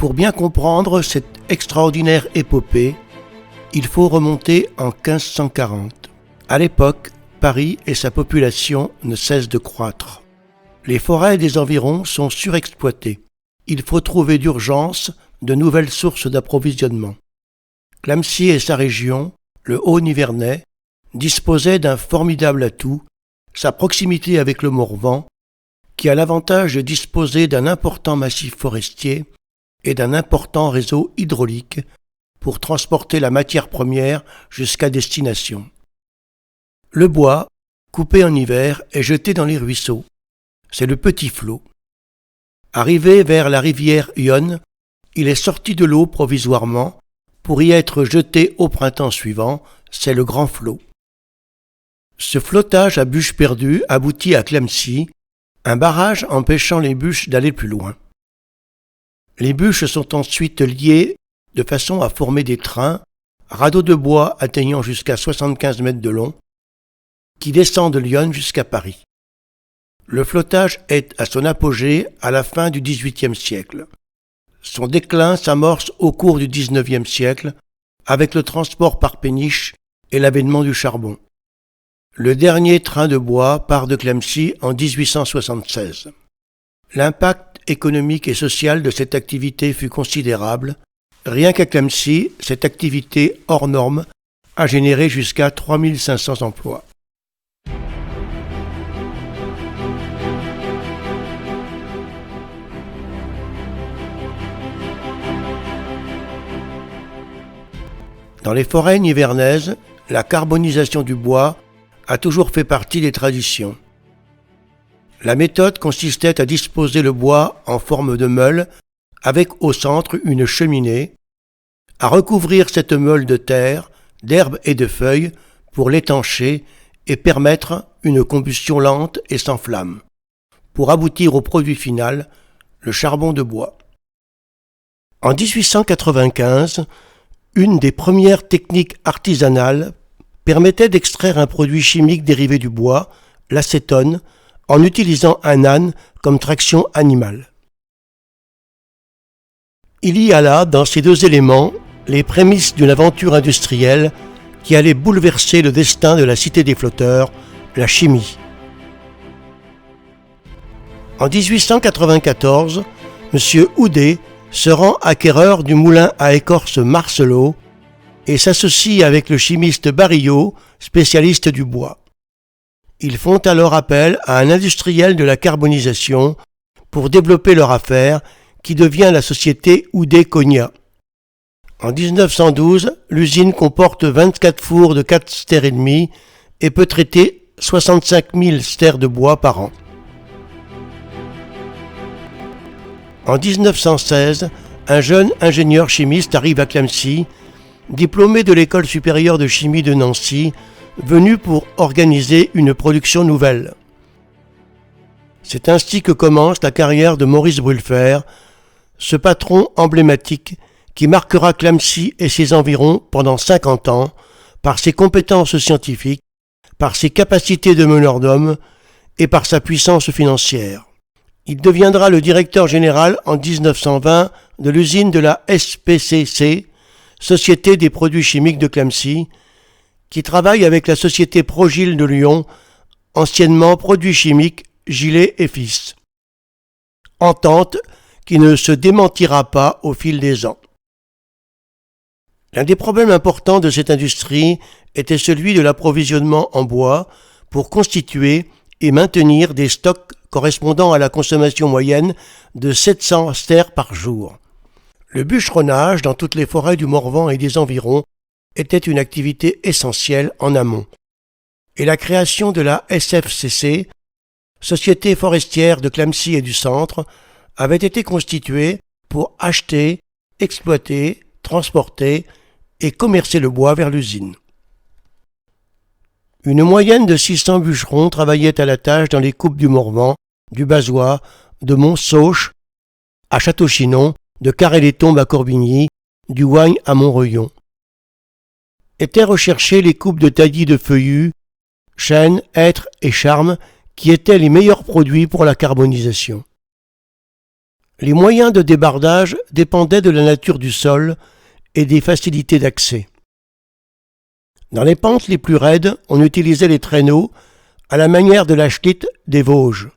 Pour bien comprendre cette extraordinaire épopée, il faut remonter en 1540. À l'époque, Paris et sa population ne cessent de croître. Les forêts des environs sont surexploitées. Il faut trouver d'urgence de nouvelles sources d'approvisionnement. Clamecy et sa région, le Haut-Nivernais, disposaient d'un formidable atout, sa proximité avec le Morvan, qui a l'avantage de disposer d'un important massif forestier et d'un important réseau hydraulique pour transporter la matière première jusqu'à destination. Le bois, coupé en hiver, est jeté dans les ruisseaux. C'est le petit flot. Arrivé vers la rivière Yonne, il est sorti de l'eau provisoirement pour y être jeté au printemps suivant, c'est le grand flot. Ce flottage à bûches perdues aboutit à Clamecy, un barrage empêchant les bûches d'aller plus loin. Les bûches sont ensuite liées de façon à former des trains, radeaux de bois atteignant jusqu'à 75 mètres de long, qui descendent de Lyon jusqu'à Paris. Le flottage est à son apogée à la fin du XVIIIe siècle. Son déclin s'amorce au cours du XIXe siècle avec le transport par péniche et l'avènement du charbon. Le dernier train de bois part de Clamecy en 1876. L'impact économique et social de cette activité fut considérable. Rien qu'à Clamecy, cette activité hors norme a généré jusqu'à 3500 emplois. Dans les forêts nivernaises, la carbonisation du bois a toujours fait partie des traditions. La méthode consistait à disposer le bois en forme de meule avec au centre une cheminée, à recouvrir cette meule de terre, d'herbes et de feuilles pour l'étancher et permettre une combustion lente et sans flamme, pour aboutir au produit final, le charbon de bois. En 1895, une des premières techniques artisanales permettait d'extraire un produit chimique dérivé du bois, l'acétone, en utilisant un âne comme traction animale. Il y a là, dans ces deux éléments, les prémices d'une aventure industrielle qui allait bouleverser le destin de la cité des flotteurs, la chimie. En 1894, M. Houdet se rend acquéreur du moulin à écorce Marcelot et s'associe avec le chimiste Barillot, spécialiste du bois. Ils font alors appel à un industriel de la carbonisation pour développer leur affaire qui devient la société Houdet-Cognat. En 1912, l'usine comporte 24 fours de 4 stères et demi et peut traiter 65 000 stères de bois par an. En 1916, un jeune ingénieur chimiste arrive à Clamecy, diplômé de l'école supérieure de chimie de Nancy, venu pour organiser une production nouvelle. C'est ainsi que commence la carrière de Maurice Brulfer, ce patron emblématique qui marquera Clamecy et ses environs pendant 50 ans par ses compétences scientifiques, par ses capacités de meneur d'hommes et par sa puissance financière. Il deviendra le directeur général en 1920 de l'usine de la SPCC, Société des produits chimiques de Clamecy, qui travaille avec la société Progil de Lyon, anciennement Produits chimiques Gillet et Fils. Entente qui ne se démentira pas au fil des ans. L'un des problèmes importants de cette industrie était celui de l'approvisionnement en bois pour constituer et maintenir des stocks correspondant à la consommation moyenne de 700 stères par jour. Le bûcheronnage dans toutes les forêts du Morvan et des environs était une activité essentielle en amont. Et la création de la SFCC, Société forestière de Clamecy et du Centre, avait été constituée pour acheter, exploiter, transporter et commercer le bois vers l'usine. Une moyenne de 600 bûcherons travaillaient à la tâche dans les coupes du Morvan, du Bazois, de Montsauche à Château-Chinon, de Carré-les-Tombes à Corbigny, du Ouagne à Montreuil. Étaient recherchées les coupes de taillis de feuillus, chênes, hêtres et charmes qui étaient les meilleurs produits pour la carbonisation. Les moyens de débardage dépendaient de la nature du sol et des facilités d'accès. Dans les pentes les plus raides, on utilisait les traîneaux à la manière de la schlitt des Vosges.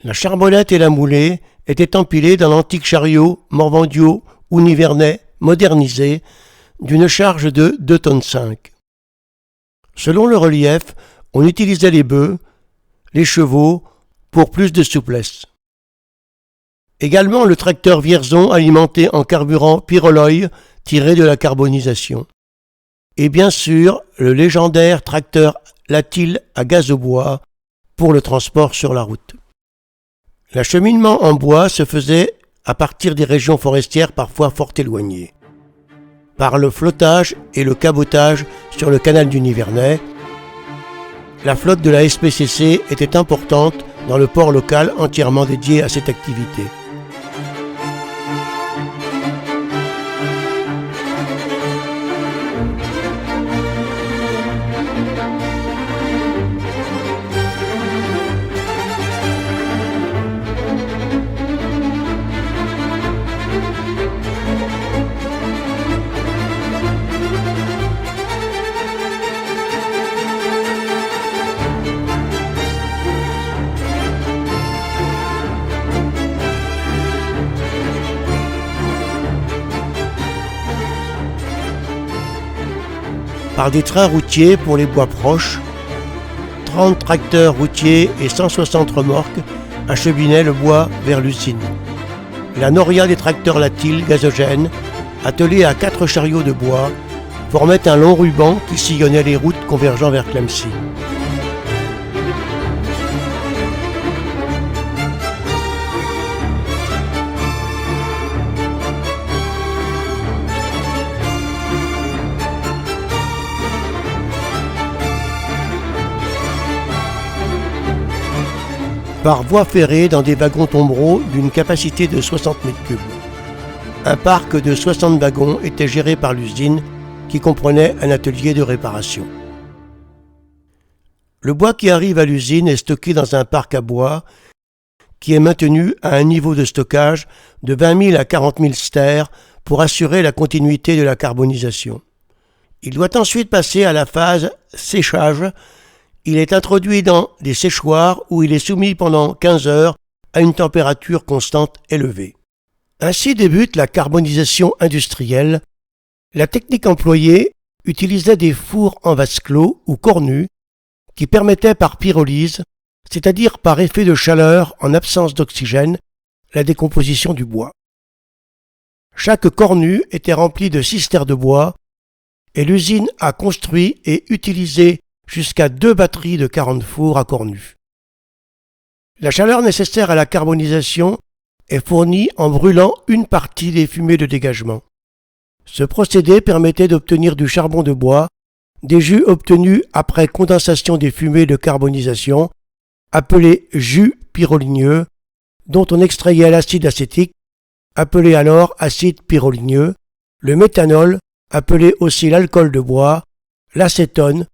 La charbonnette et la moulée étaient empilées dans l'antique chariot morvandiau ou nivernais modernisé d'une charge de 2,5 tonnes. Selon le relief, on utilisait les bœufs, les chevaux pour plus de souplesse. Également le tracteur Vierzon alimenté en carburant pyrroloï tiré de la carbonisation. Et bien sûr le légendaire tracteur Latil à gazobois pour le transport sur la route. L'acheminement en bois se faisait à partir des régions forestières parfois fort éloignées. Par le flottage et le cabotage sur le canal du Nivernais, la flotte de la SPCC était importante dans le port local entièrement dédié à cette activité. Par des trains routiers pour les bois proches, 30 tracteurs routiers et 160 remorques acheminaient le bois vers l'usine. La noria des tracteurs Latil gazogènes, attelés à 4 chariots de bois, formait un long ruban qui sillonnait les routes convergeant vers Clamecy. Par voie ferrée dans des wagons tombereaux d'une capacité de 60 mètres cubes. Un parc de 60 wagons était géré par l'usine qui comprenait un atelier de réparation. Le bois qui arrive à l'usine est stocké dans un parc à bois qui est maintenu à un niveau de stockage de 20 000 à 40 000 stères pour assurer la continuité de la carbonisation. Il doit ensuite passer à la phase séchage. Il est introduit dans des séchoirs où il est soumis pendant 15 heures à une température constante élevée. Ainsi débute la carbonisation industrielle. La technique employée utilisait des fours en vase clos ou cornus qui permettaient par pyrolyse, c'est-à-dire par effet de chaleur en absence d'oxygène, la décomposition du bois. Chaque cornu était rempli de cistères de bois et l'usine a construit et utilisé jusqu'à 2 batteries de 40 fours à cornus. La chaleur nécessaire à la carbonisation est fournie en brûlant une partie des fumées de dégagement. Ce procédé permettait d'obtenir du charbon de bois, des jus obtenus après condensation des fumées de carbonisation, appelés jus pyroligneux, dont on extrayait l'acide acétique, appelé alors acide pyroligneux, le méthanol, appelé aussi l'alcool de bois, l'acétone,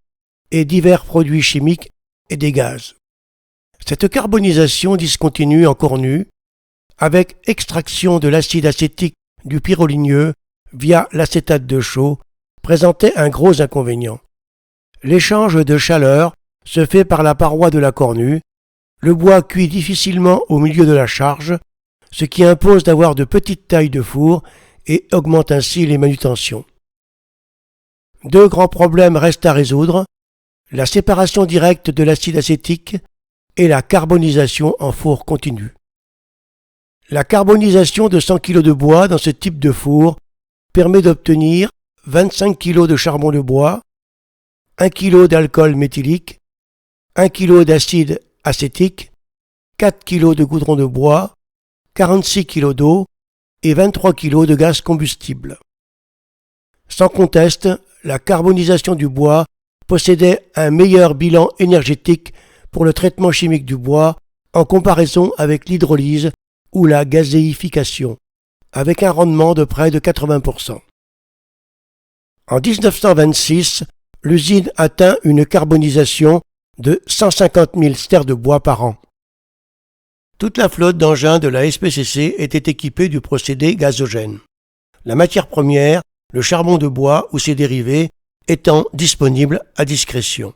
et divers produits chimiques et des gaz. Cette carbonisation discontinue en cornu, avec extraction de l'acide acétique du pyroligneux via l'acétate de chaux, présentait un gros inconvénient. L'échange de chaleur se fait par la paroi de la cornue, le bois cuit difficilement au milieu de la charge, ce qui impose d'avoir de petites tailles de four et augmente ainsi les manutentions. 2 grands problèmes restent à résoudre, la séparation directe de l'acide acétique et la carbonisation en four continu. La carbonisation de 100 kg de bois dans ce type de four permet d'obtenir 25 kg de charbon de bois, 1 kg d'alcool méthylique, 1 kg d'acide acétique, 4 kg de goudron de bois, 46 kg d'eau et 23 kg de gaz combustible. Sans conteste, la carbonisation du bois possédait un meilleur bilan énergétique pour le traitement chimique du bois en comparaison avec l'hydrolyse ou la gazéification, avec un rendement de près de 80%. En 1926, l'usine atteint une carbonisation de 150 000 stères de bois par an. Toute la flotte d'engins de la SPCC était équipée du procédé gazogène. La matière première, le charbon de bois ou ses dérivés, étant disponibles à discrétion.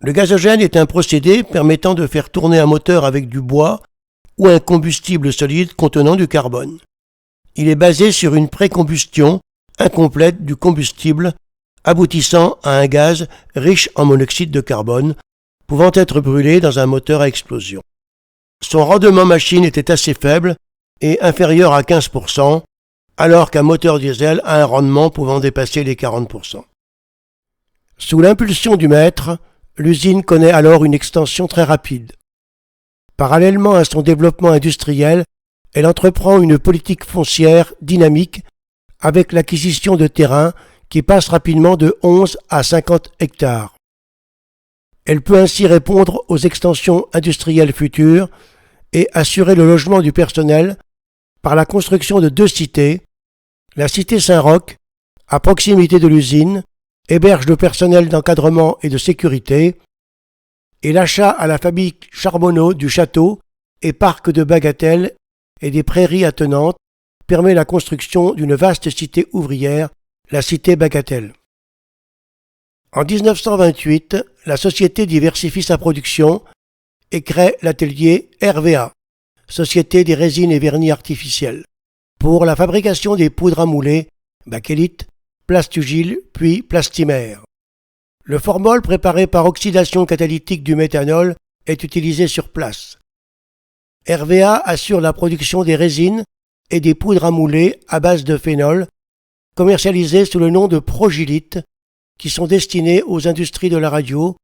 Le gazogène est un procédé permettant de faire tourner un moteur avec du bois ou un combustible solide contenant du carbone. Il est basé sur une précombustion incomplète du combustible aboutissant à un gaz riche en monoxyde de carbone pouvant être brûlé dans un moteur à explosion. Son rendement machine était assez faible et inférieur à 15%, alors qu'un moteur diesel a un rendement pouvant dépasser les 40%. Sous l'impulsion du maître, l'usine connaît alors une extension très rapide. Parallèlement à son développement industriel, elle entreprend une politique foncière dynamique avec l'acquisition de terrains qui passe rapidement de 11 à 50 hectares. Elle peut ainsi répondre aux extensions industrielles futures et assurer le logement du personnel par la construction de 2 cités. La cité Saint-Roch, à proximité de l'usine, héberge le personnel d'encadrement et de sécurité, et l'achat à la famille Charbonneau du château et parc de Bagatelle et des prairies attenantes permet la construction d'une vaste cité ouvrière, la cité Bagatelle. En 1928, la société diversifie sa production et crée l'atelier RVA, Société des résines et vernis artificiels, pour la fabrication des poudres à mouler, bakélite, plastugile puis plastimère. Le formol préparé par oxydation catalytique du méthanol est utilisé sur place. RVA assure la production des résines et des poudres à mouler à base de phénol, commercialisées sous le nom de Progilite, qui sont destinées aux industries de la radio,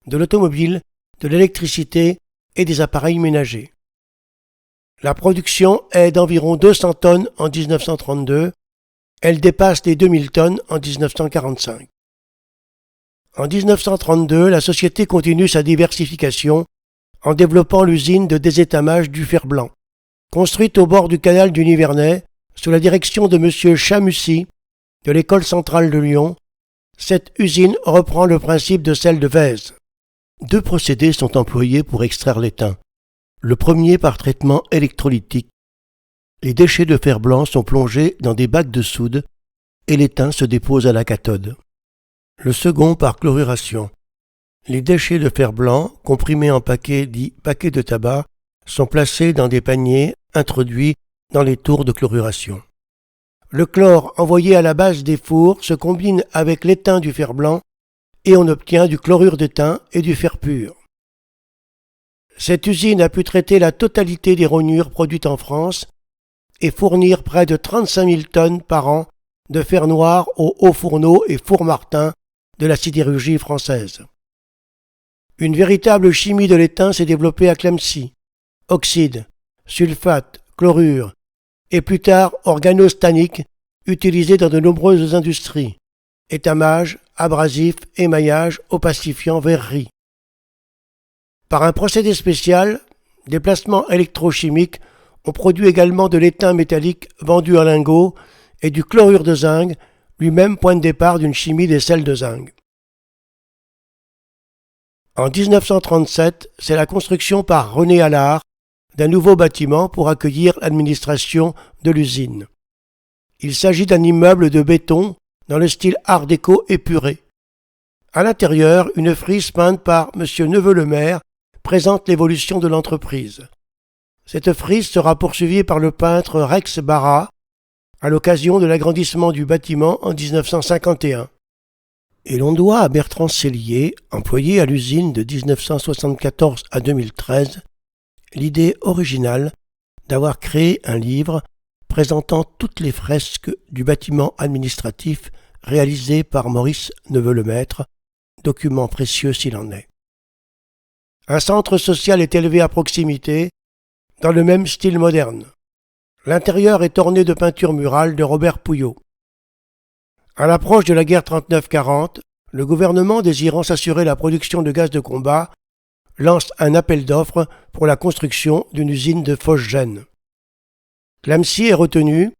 de l'automobile, de l'électricité et des appareils ménagers. La production est d'environ 200 tonnes en 1932, elle dépasse les 2000 tonnes en 1945. En 1932, la société continue sa diversification en développant l'usine de désétamage du fer blanc. Construite au bord du canal du Nivernais, sous la direction de M. Chamussy, de l'École centrale de Lyon, cette usine reprend le principe de celle de Vèze. 2 procédés sont employés pour extraire l'étain. Le premier par traitement électrolytique. Les déchets de fer blanc sont plongés dans des bacs de soude et l'étain se dépose à la cathode. Le second par chloruration. Les déchets de fer blanc, comprimés en paquets dits paquets de tabac, sont placés dans des paniers introduits dans les tours de chloruration. Le chlore envoyé à la base des fours se combine avec l'étain du fer blanc et on obtient du chlorure d'étain et du fer pur. Cette usine a pu traiter la totalité des rognures produites en France et fournir près de 35 000 tonnes par an de fer noir aux hauts fourneaux et fours Martin de la sidérurgie française. Une véritable chimie de l'étain s'est développée à Clamecy. Oxyde, sulfate, chlorure et plus tard organostanique utilisés dans de nombreuses industries, étamage, abrasif, émaillage, opacifiant, verrerie. Par un procédé spécial, des placements électrochimiques, on produit également de l'étain métallique vendu en lingots et du chlorure de zinc, lui-même point de départ d'une chimie des sels de zinc. En 1937, c'est la construction par René Allard d'un nouveau bâtiment pour accueillir l'administration de l'usine. Il s'agit d'un immeuble de béton dans le style art déco épuré. À l'intérieur, une frise peinte par M. Neveu-le-Maire présente l'évolution de l'entreprise. Cette frise sera poursuivie par le peintre Rex Barra à l'occasion de l'agrandissement du bâtiment en 1951. Et l'on doit à Bertrand Sellier, employé à l'usine de 1974 à 2013, l'idée originale d'avoir créé un livre présentant toutes les fresques du bâtiment administratif réalisé par Maurice Neveu-le-Maître, document précieux s'il en est. Un centre social est élevé à proximité, dans le même style moderne. L'intérieur est orné de peintures murales de Robert Pouillot. À l'approche de la guerre 39-40, le gouvernement, désirant s'assurer la production de gaz de combat, lance un appel d'offres pour la construction d'une usine de phosgène. Clamecy est retenu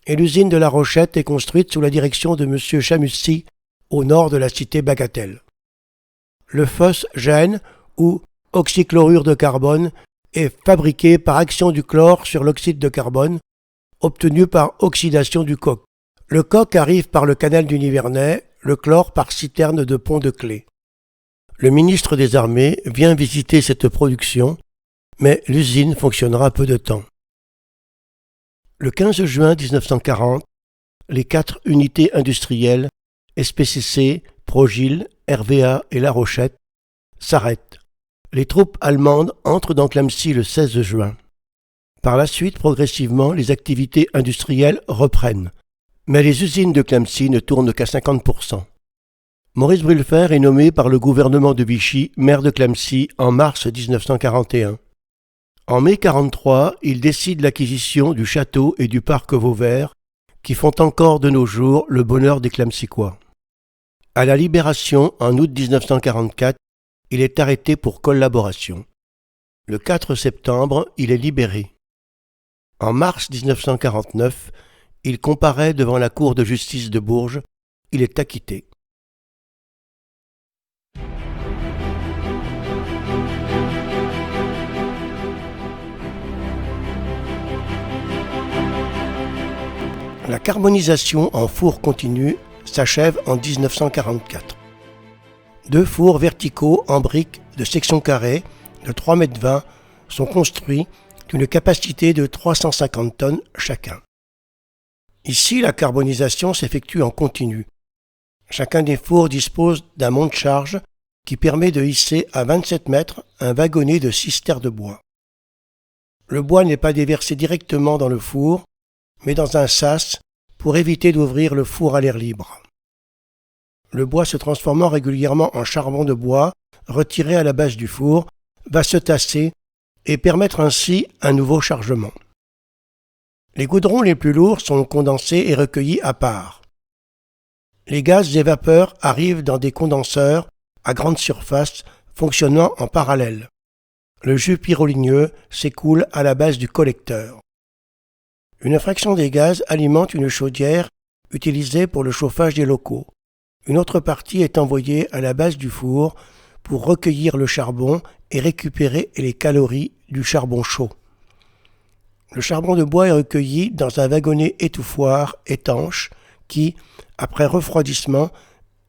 et l'usine de La Rochette est construite sous la direction de M. Chamussy, au nord de la cité Bagatelle. Le phosgène, ou oxychlorure de carbone, est fabriqué par action du chlore sur l'oxyde de carbone, obtenu par oxydation du coke. Le coke arrive par le canal du Nivernais, le chlore par citerne de Pont-de-Clé. Le ministre des Armées vient visiter cette production, mais l'usine fonctionnera peu de temps. Le 15 juin 1940, les 4 unités industrielles, SPCC, Progil, RVA et La Rochette, s'arrêtent. Les troupes allemandes entrent dans Clamecy le 16 juin. Par la suite, progressivement, les activités industrielles reprennent. Mais les usines de Clamecy ne tournent qu'à 50%. Maurice Brülfer est nommé par le gouvernement de Vichy maire de Clamecy en mars 1941. En mai 1943, il décide l'acquisition du château et du parc Vauvert, qui font encore de nos jours le bonheur des Clamecycois. À la Libération, en août 1944, il est arrêté pour collaboration. Le 4 septembre, il est libéré. En mars 1949, il comparaît devant la cour de justice de Bourges. Il est acquitté. La carbonisation en four continu s'achève en 1944. 2 fours verticaux en briques de section carrée de 3,20 m sont construits d'une capacité de 350 tonnes chacun. Ici, la carbonisation s'effectue en continu. Chacun des fours dispose d'un monte-charge qui permet de hisser à 27 mètres un wagonnet de 6 terres de bois. Le bois n'est pas déversé directement dans le four, mais dans un sas pour éviter d'ouvrir le four à l'air libre. Le bois se transformant régulièrement en charbon de bois, retiré à la base du four, va se tasser et permettre ainsi un nouveau chargement. Les goudrons les plus lourds sont condensés et recueillis à part. Les gaz et vapeurs arrivent dans des condenseurs à grande surface fonctionnant en parallèle. Le jus pyroligneux s'écoule à la base du collecteur. Une fraction des gaz alimente une chaudière utilisée pour le chauffage des locaux. Une autre partie est envoyée à la base du four pour recueillir le charbon et récupérer les calories du charbon chaud. Le charbon de bois est recueilli dans un wagonnet étouffoir étanche qui, après refroidissement,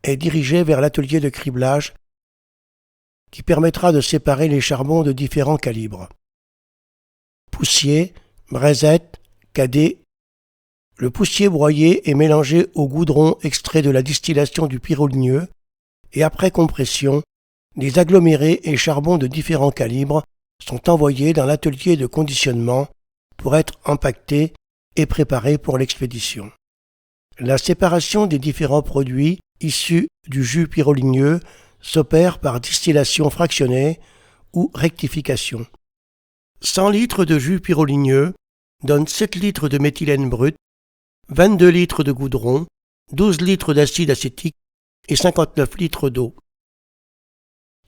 est dirigé vers l'atelier de criblage qui permettra de séparer les charbons de différents calibres. Poussier, braisette, cadet. Le poussier broyé est mélangé au goudron extrait de la distillation du pyroligneux et après compression, les agglomérés et charbons de différents calibres sont envoyés dans l'atelier de conditionnement pour être empaquetés et préparés pour l'expédition. La séparation des différents produits issus du jus pyroligneux s'opère par distillation fractionnée ou rectification. 100 litres de jus pyroligneux donnent 7 litres de méthylène brut, 22 litres de goudron, 12 litres d'acide acétique et 59 litres d'eau.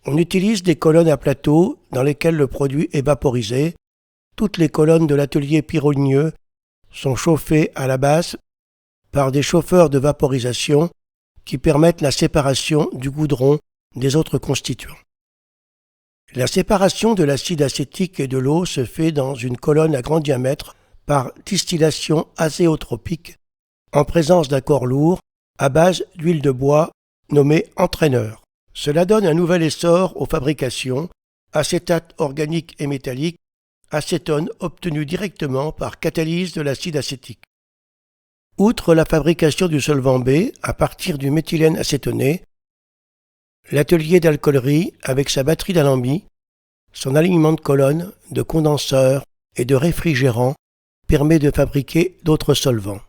On utilise des colonnes à plateau dans lesquelles le produit est vaporisé. Toutes les colonnes de l'atelier pyroligneux sont chauffées à la base par des chauffeurs de vaporisation qui permettent la séparation du goudron des autres constituants. La séparation de l'acide acétique et de l'eau se fait dans une colonne à grand diamètre par distillation azéotropique en présence d'un corps lourd à base d'huile de bois nommé entraîneur. Cela donne un nouvel essor aux fabrications, acétate organique et métallique, acétone obtenu directement par catalyse de l'acide acétique. Outre la fabrication du solvant B à partir du méthylène acétoné, l'atelier d'alcoolerie avec sa batterie d'alambic, son alignement de colonnes, de condenseurs et de réfrigérants permet de fabriquer d'autres solvants.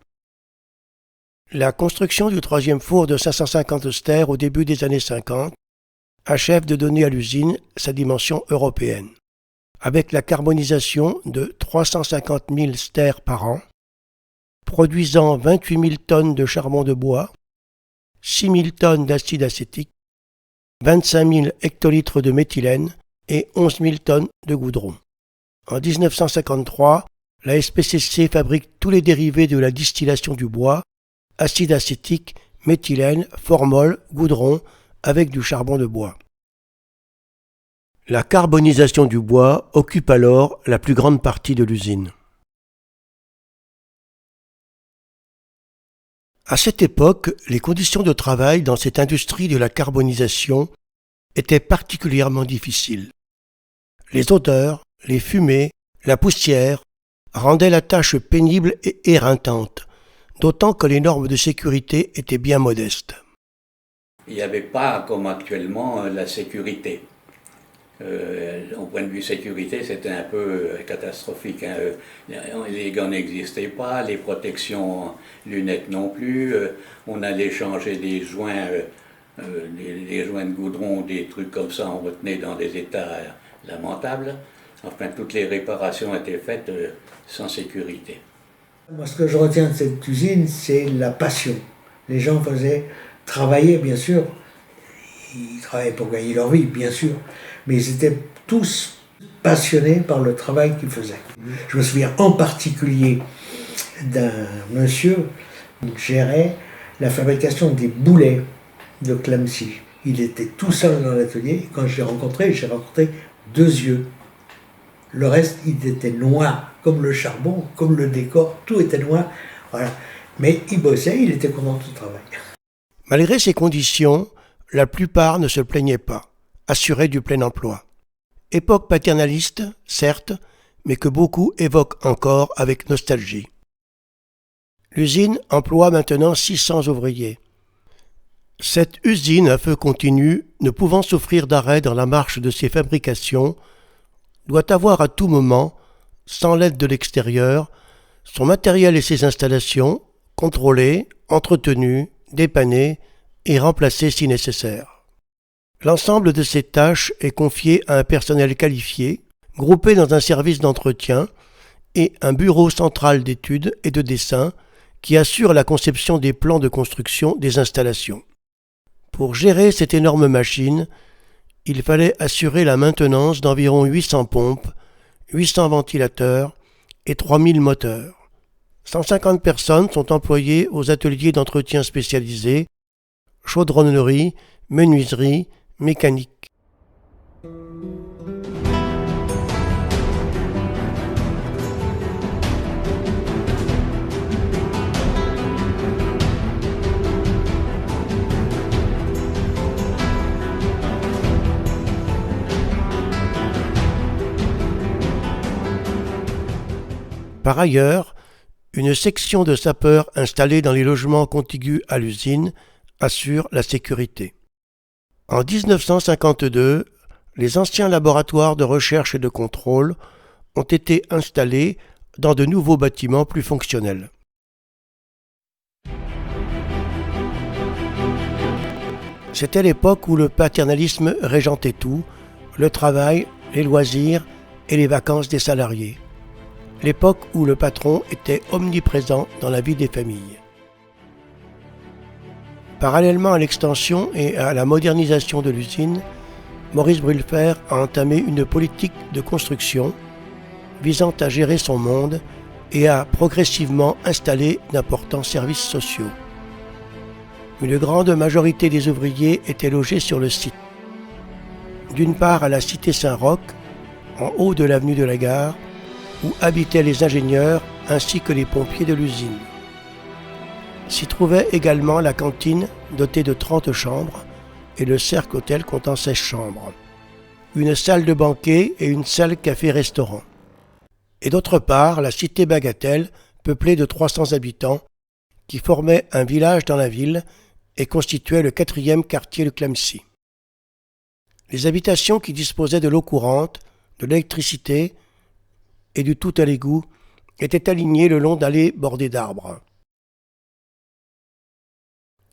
La construction du 3e four de 550 stères au début des années 50 achève de donner à l'usine sa dimension européenne. Avec la carbonisation de 350 000 stères par an, produisant 28 000 tonnes de charbon de bois, 6 000 tonnes d'acide acétique, 25 000 hectolitres de méthylène et 11 000 tonnes de goudron. En 1953, la SPCC fabrique tous les dérivés de la distillation du bois, acide acétique, méthylène, formol, goudron, avec du charbon de bois. La carbonisation du bois occupe alors la plus grande partie de l'usine. À cette époque, les conditions de travail dans cette industrie de la carbonisation étaient particulièrement difficiles. Les odeurs, les fumées, la poussière rendaient la tâche pénible et éreintante, d'autant que les normes de sécurité étaient bien modestes. Il n'y avait pas, comme actuellement, la sécurité. Au point de vue sécurité, c'était un peu catastrophique. Hein. Les gants n'existaient pas, les protections lunettes non plus. On allait changer des joints, les joints de goudron, des trucs comme ça, on retenait dans des états lamentables. Enfin, toutes les réparations étaient faites sans sécurité. Moi, ce que je retiens de cette usine, c'est la passion. Les gens travaillaient, bien sûr. Ils travaillaient pour gagner leur vie, bien sûr. Mais ils étaient tous passionnés par le travail qu'ils faisaient. Je me souviens en particulier d'un monsieur qui gérait la fabrication des boulets de Clamcy. Il était tout seul dans l'atelier. Quand je l'ai rencontré, j'ai rencontré 2 yeux. Le reste, il était noir, comme le charbon, comme le décor, tout était noir. Voilà. Mais il bossait, il était content de son travail. Malgré ces conditions, la plupart ne se plaignaient pas, assurés du plein emploi. Époque paternaliste, certes, mais que beaucoup évoquent encore avec nostalgie. L'usine emploie maintenant 600 ouvriers. Cette usine à feu continu, ne pouvant souffrir d'arrêt dans la marche de ses fabrications, doit avoir à tout moment, sans l'aide de l'extérieur, son matériel et ses installations contrôlés, entretenus, dépannés et remplacés si nécessaire. L'ensemble de ces tâches est confié à un personnel qualifié, groupé dans un service d'entretien et un bureau central d'études et de dessin qui assure la conception des plans de construction des installations. Pour gérer cette énorme machine, il fallait assurer la maintenance d'environ 800 pompes, 800 ventilateurs et 3000 moteurs. 150 personnes sont employées aux ateliers d'entretien spécialisés, chaudronnerie, menuiserie, mécanique. Par ailleurs, une section de sapeurs installée dans les logements contigus à l'usine assure la sécurité. En 1952, les anciens laboratoires de recherche et de contrôle ont été installés dans de nouveaux bâtiments plus fonctionnels. C'était l'époque où le paternalisme régentait tout, le travail, les loisirs et les vacances des salariés. L'époque où le patron était omniprésent dans la vie des familles. Parallèlement à l'extension et à la modernisation de l'usine, Maurice Brülfer a entamé une politique de construction visant à gérer son monde et à progressivement installer d'importants services sociaux. Une grande majorité des ouvriers étaient logés sur le site. D'une part à la cité Saint-Roch, en haut de l'avenue de la Gare, où habitaient les ingénieurs ainsi que les pompiers de l'usine. S'y trouvait également la cantine dotée de 30 chambres et le cercle-hôtel comptant 16 chambres, une salle de banquet et une salle café-restaurant. Et d'autre part, la cité Bagatelle, peuplée de 300 habitants, qui formait un village dans la ville et constituait le 4e quartier de Clamcy. Les habitations qui disposaient de l'eau courante, de l'électricité et du tout à l'égout étaient alignées le long d'allées bordées d'arbres.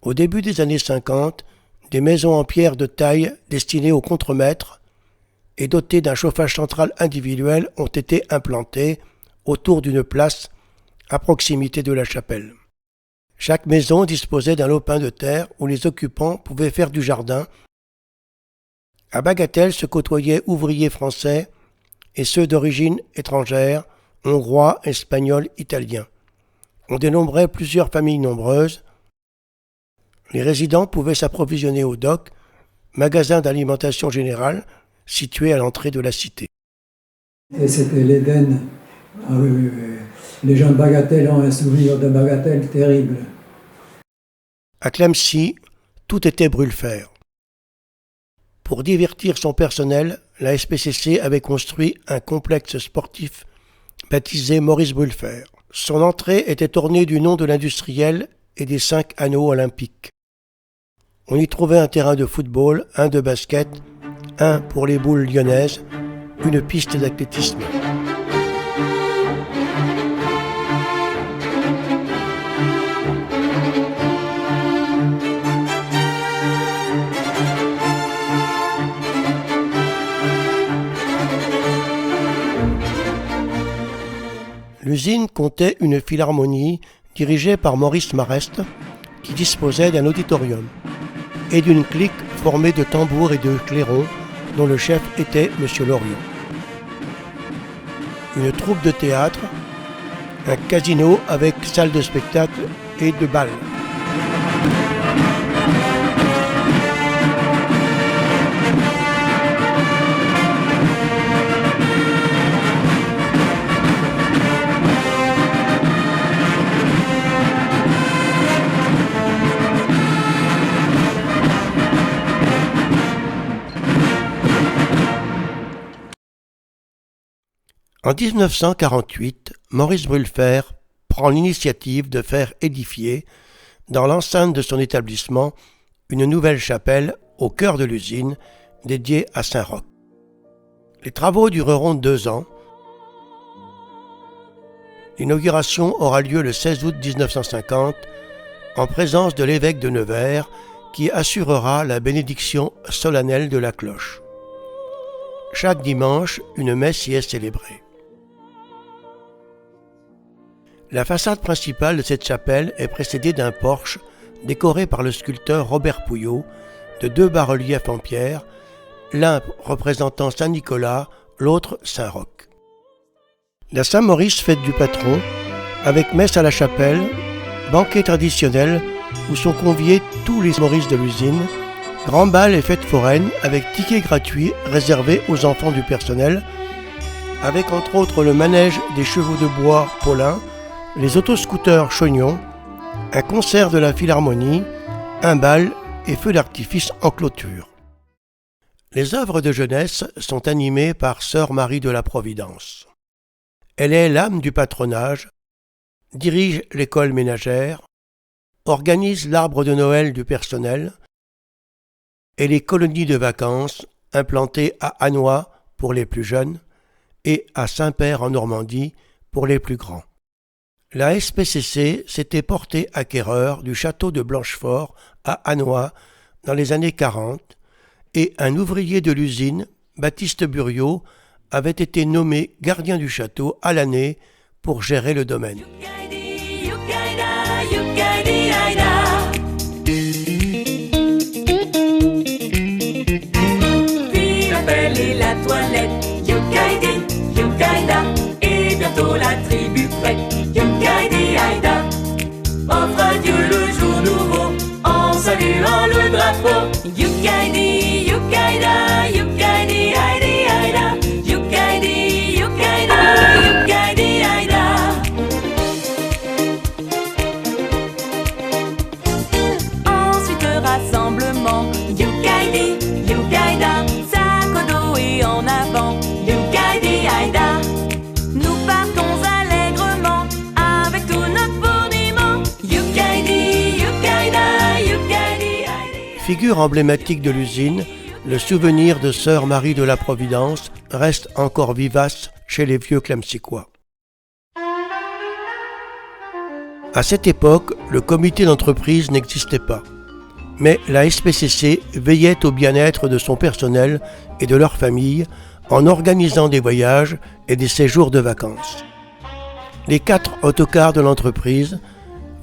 Au début des années 50, des maisons en pierre de taille destinées aux contremaîtres et dotées d'un chauffage central individuel ont été implantées autour d'une place à proximité de la chapelle. Chaque maison disposait d'un lopin de terre où les occupants pouvaient faire du jardin. À Bagatelle se côtoyaient ouvriers français et ceux d'origine étrangère, hongrois, espagnols, italiens. On dénombrait plusieurs familles nombreuses. Les résidents pouvaient s'approvisionner au dock, magasin d'alimentation générale, situé à l'entrée de la cité. Et c'était l'Éden. Ah oui, oui, oui. Les gens de Bagatelle ont un souvenir de Bagatelle terrible. À Clamecy, tout était brûle-fer. Pour divertir son personnel, la SPCC avait construit un complexe sportif baptisé Maurice Brûlefert. Son entrée était ornée du nom de l'industriel et des 5 anneaux olympiques. On y trouvait un terrain de football, un de basket, un pour les boules lyonnaises, une piste d'athlétisme. L'usine comptait une philharmonie dirigée par Maurice Marest, qui disposait d'un auditorium, et d'une clique formée de tambours et de clairons, dont le chef était M. Loriot. Une troupe de théâtre, un casino avec salle de spectacle et de bal. En 1948, Maurice Brûlefert prend l'initiative de faire édifier, dans l'enceinte de son établissement, une nouvelle chapelle au cœur de l'usine, dédiée à Saint-Roch. Les travaux dureront 2 ans. L'inauguration aura lieu le 16 août 1950, en présence de l'évêque de Nevers, qui assurera la bénédiction solennelle de la cloche. Chaque dimanche, une messe y est célébrée. La façade principale de cette chapelle est précédée d'un porche décoré par le sculpteur Robert Pouillot de 2 bas-reliefs en pierre, l'un représentant Saint-Nicolas, l'autre Saint-Roch. La Saint-Maurice fête du patron, avec messe à la chapelle, banquet traditionnel où sont conviés tous les Maurice de l'usine, grand bal et fête foraine avec tickets gratuits réservés aux enfants du personnel, avec entre autres le manège des chevaux de bois Paulin, les autoscooters Chognon, un concert de la Philharmonie, un bal et feux d'artifice en clôture. Les œuvres de jeunesse sont animées par Sœur Marie de la Providence. Elle est l'âme du patronage, dirige l'école ménagère, organise l'arbre de Noël du personnel et les colonies de vacances implantées à Hannois pour les plus jeunes et à Saint-Père en Normandie pour les plus grands. La SPCC s'était portée acquéreur du château de Blanchefort à Hannois dans les années 40 et un ouvrier de l'usine, Baptiste Buriot, avait été nommé gardien du château à l'année pour gérer le domaine. Puis l'appel et la toilette, Yukaidi, Yukaida, et bientôt la tribu prête, Yukaidi Aïda. Offre à Dieu le jour nouveau, en saluant le drapeau, Yukaidi, Yukaida, Yukaidi Aïdi Aïda, Yukaidi, Yukaida, Yukaidi Aïda. Ensuite rassemblement, Yukaidi, Yukaida, sac au dos et en avant, Yukaidi Aïda. Nous partons allègrement avec tout notre fourniment, Yukaidi, Yukaida, Yukaidi Aïdi. Figure emblématique de l'usine, le souvenir de Sœur Marie de la Providence reste encore vivace chez les vieux Clamsicois. À cette époque, le comité d'entreprise n'existait pas, mais la SPCC veillait au bien-être de son personnel et de leur famille en organisant des voyages et des séjours de vacances. Les 4 autocars de l'entreprise,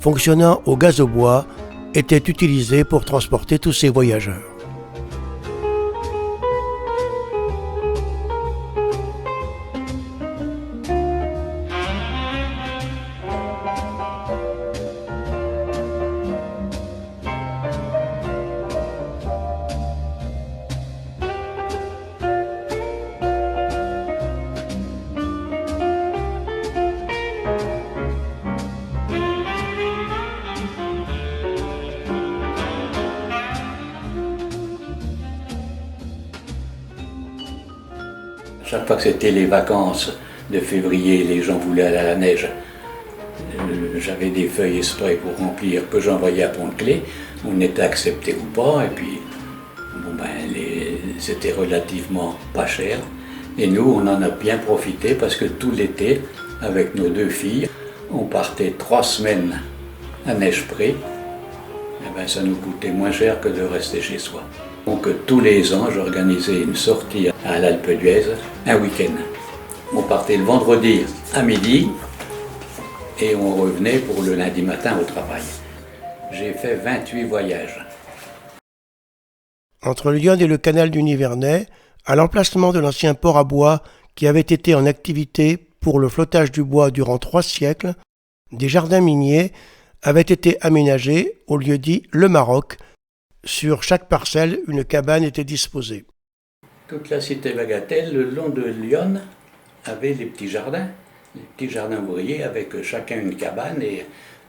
fonctionnant au gaz au bois, étaient utilisés pour transporter tous ces voyageurs. Chaque fois que c'était les vacances de février, les gens voulaient aller à la neige. J'avais des feuilles exprès pour remplir que j'envoyais à Pont-de-Clé. On était accepté ou pas, et puis c'était relativement pas cher. Et nous, on en a bien profité parce que tout l'été, avec nos 2 filles, on partait 3 semaines à Neige-Pré. Ça nous coûtait moins cher que de rester chez soi. Donc tous les ans, j'organisais une sortie à l'Alpe d'Huez, un week-end. On partait le vendredi à midi et on revenait pour le lundi matin au travail. J'ai fait 28 voyages. Entre Lyon et le canal du Nivernais, à l'emplacement de l'ancien port à bois qui avait été en activité pour le flottage du bois durant 3 siècles, des jardins miniers avaient été aménagés au lieu dit Le Maroc. Sur chaque parcelle, une cabane était disposée. Toute la cité Bagatelle, le long de Lyon, avait les petits jardins ouvriers avec chacun une cabane.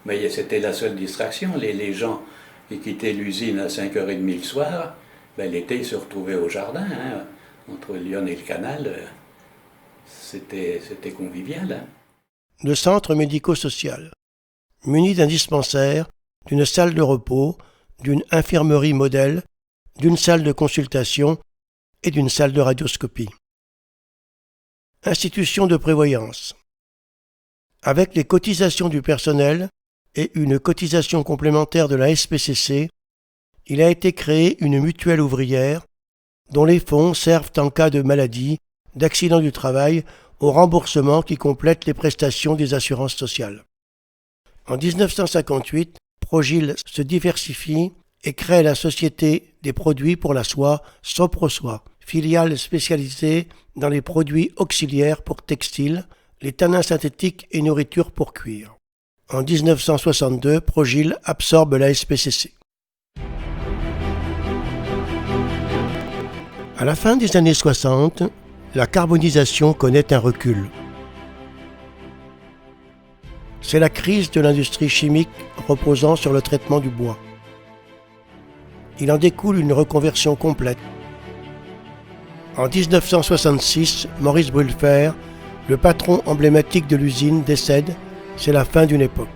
Mais c'était la seule distraction. Les gens qui quittaient l'usine à 5h30 le soir, l'été ils se retrouvaient au jardin. Entre Lyon et le canal, c'était convivial. Le centre médico-social, muni d'un dispensaire, d'une salle de repos, d'une infirmerie modèle, d'une salle de consultation et d'une salle de radioscopie. Institution de prévoyance. Avec les cotisations du personnel et une cotisation complémentaire de la SPCC, il a été créé une mutuelle ouvrière dont les fonds servent en cas de maladie, d'accident du travail, au remboursement qui complète les prestations des assurances sociales. En 1958, Progil se diversifie et crée la Société des produits pour la soie, Soprosoie, filiale spécialisée dans les produits auxiliaires pour textiles, les tanins synthétiques et nourriture pour cuir. En 1962, Progil absorbe la SPCC. À la fin des années 60, la carbonisation connaît un recul. C'est la crise de l'industrie chimique reposant sur le traitement du bois. Il en découle une reconversion complète. En 1966, Maurice Brülfer, le patron emblématique de l'usine, décède. C'est la fin d'une époque.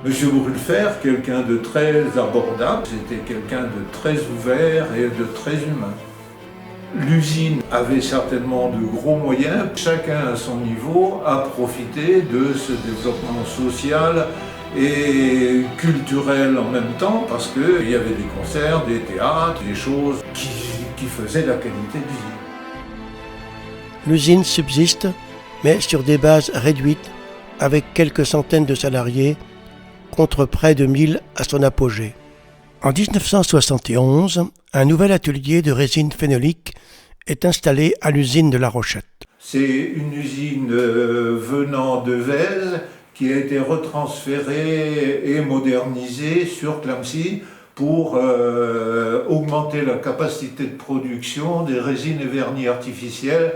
Monsieur Brülfer, quelqu'un de très abordable, c'était quelqu'un de très ouvert et de très humain. L'usine avait certainement de gros moyens, chacun à son niveau a profité de ce développement social et culturel en même temps, parce qu'il y avait des concerts, des théâtres, des choses qui faisaient la qualité de vie. L'usine subsiste, mais sur des bases réduites, avec quelques centaines de salariés, contre près de 1000 à son apogée. En 1971, un nouvel atelier de résine phénolique est installé à l'usine de La Rochette. C'est une usine venant de Vèze qui a été retransférée et modernisée sur Clamecy pour augmenter la capacité de production des résines et vernis artificiels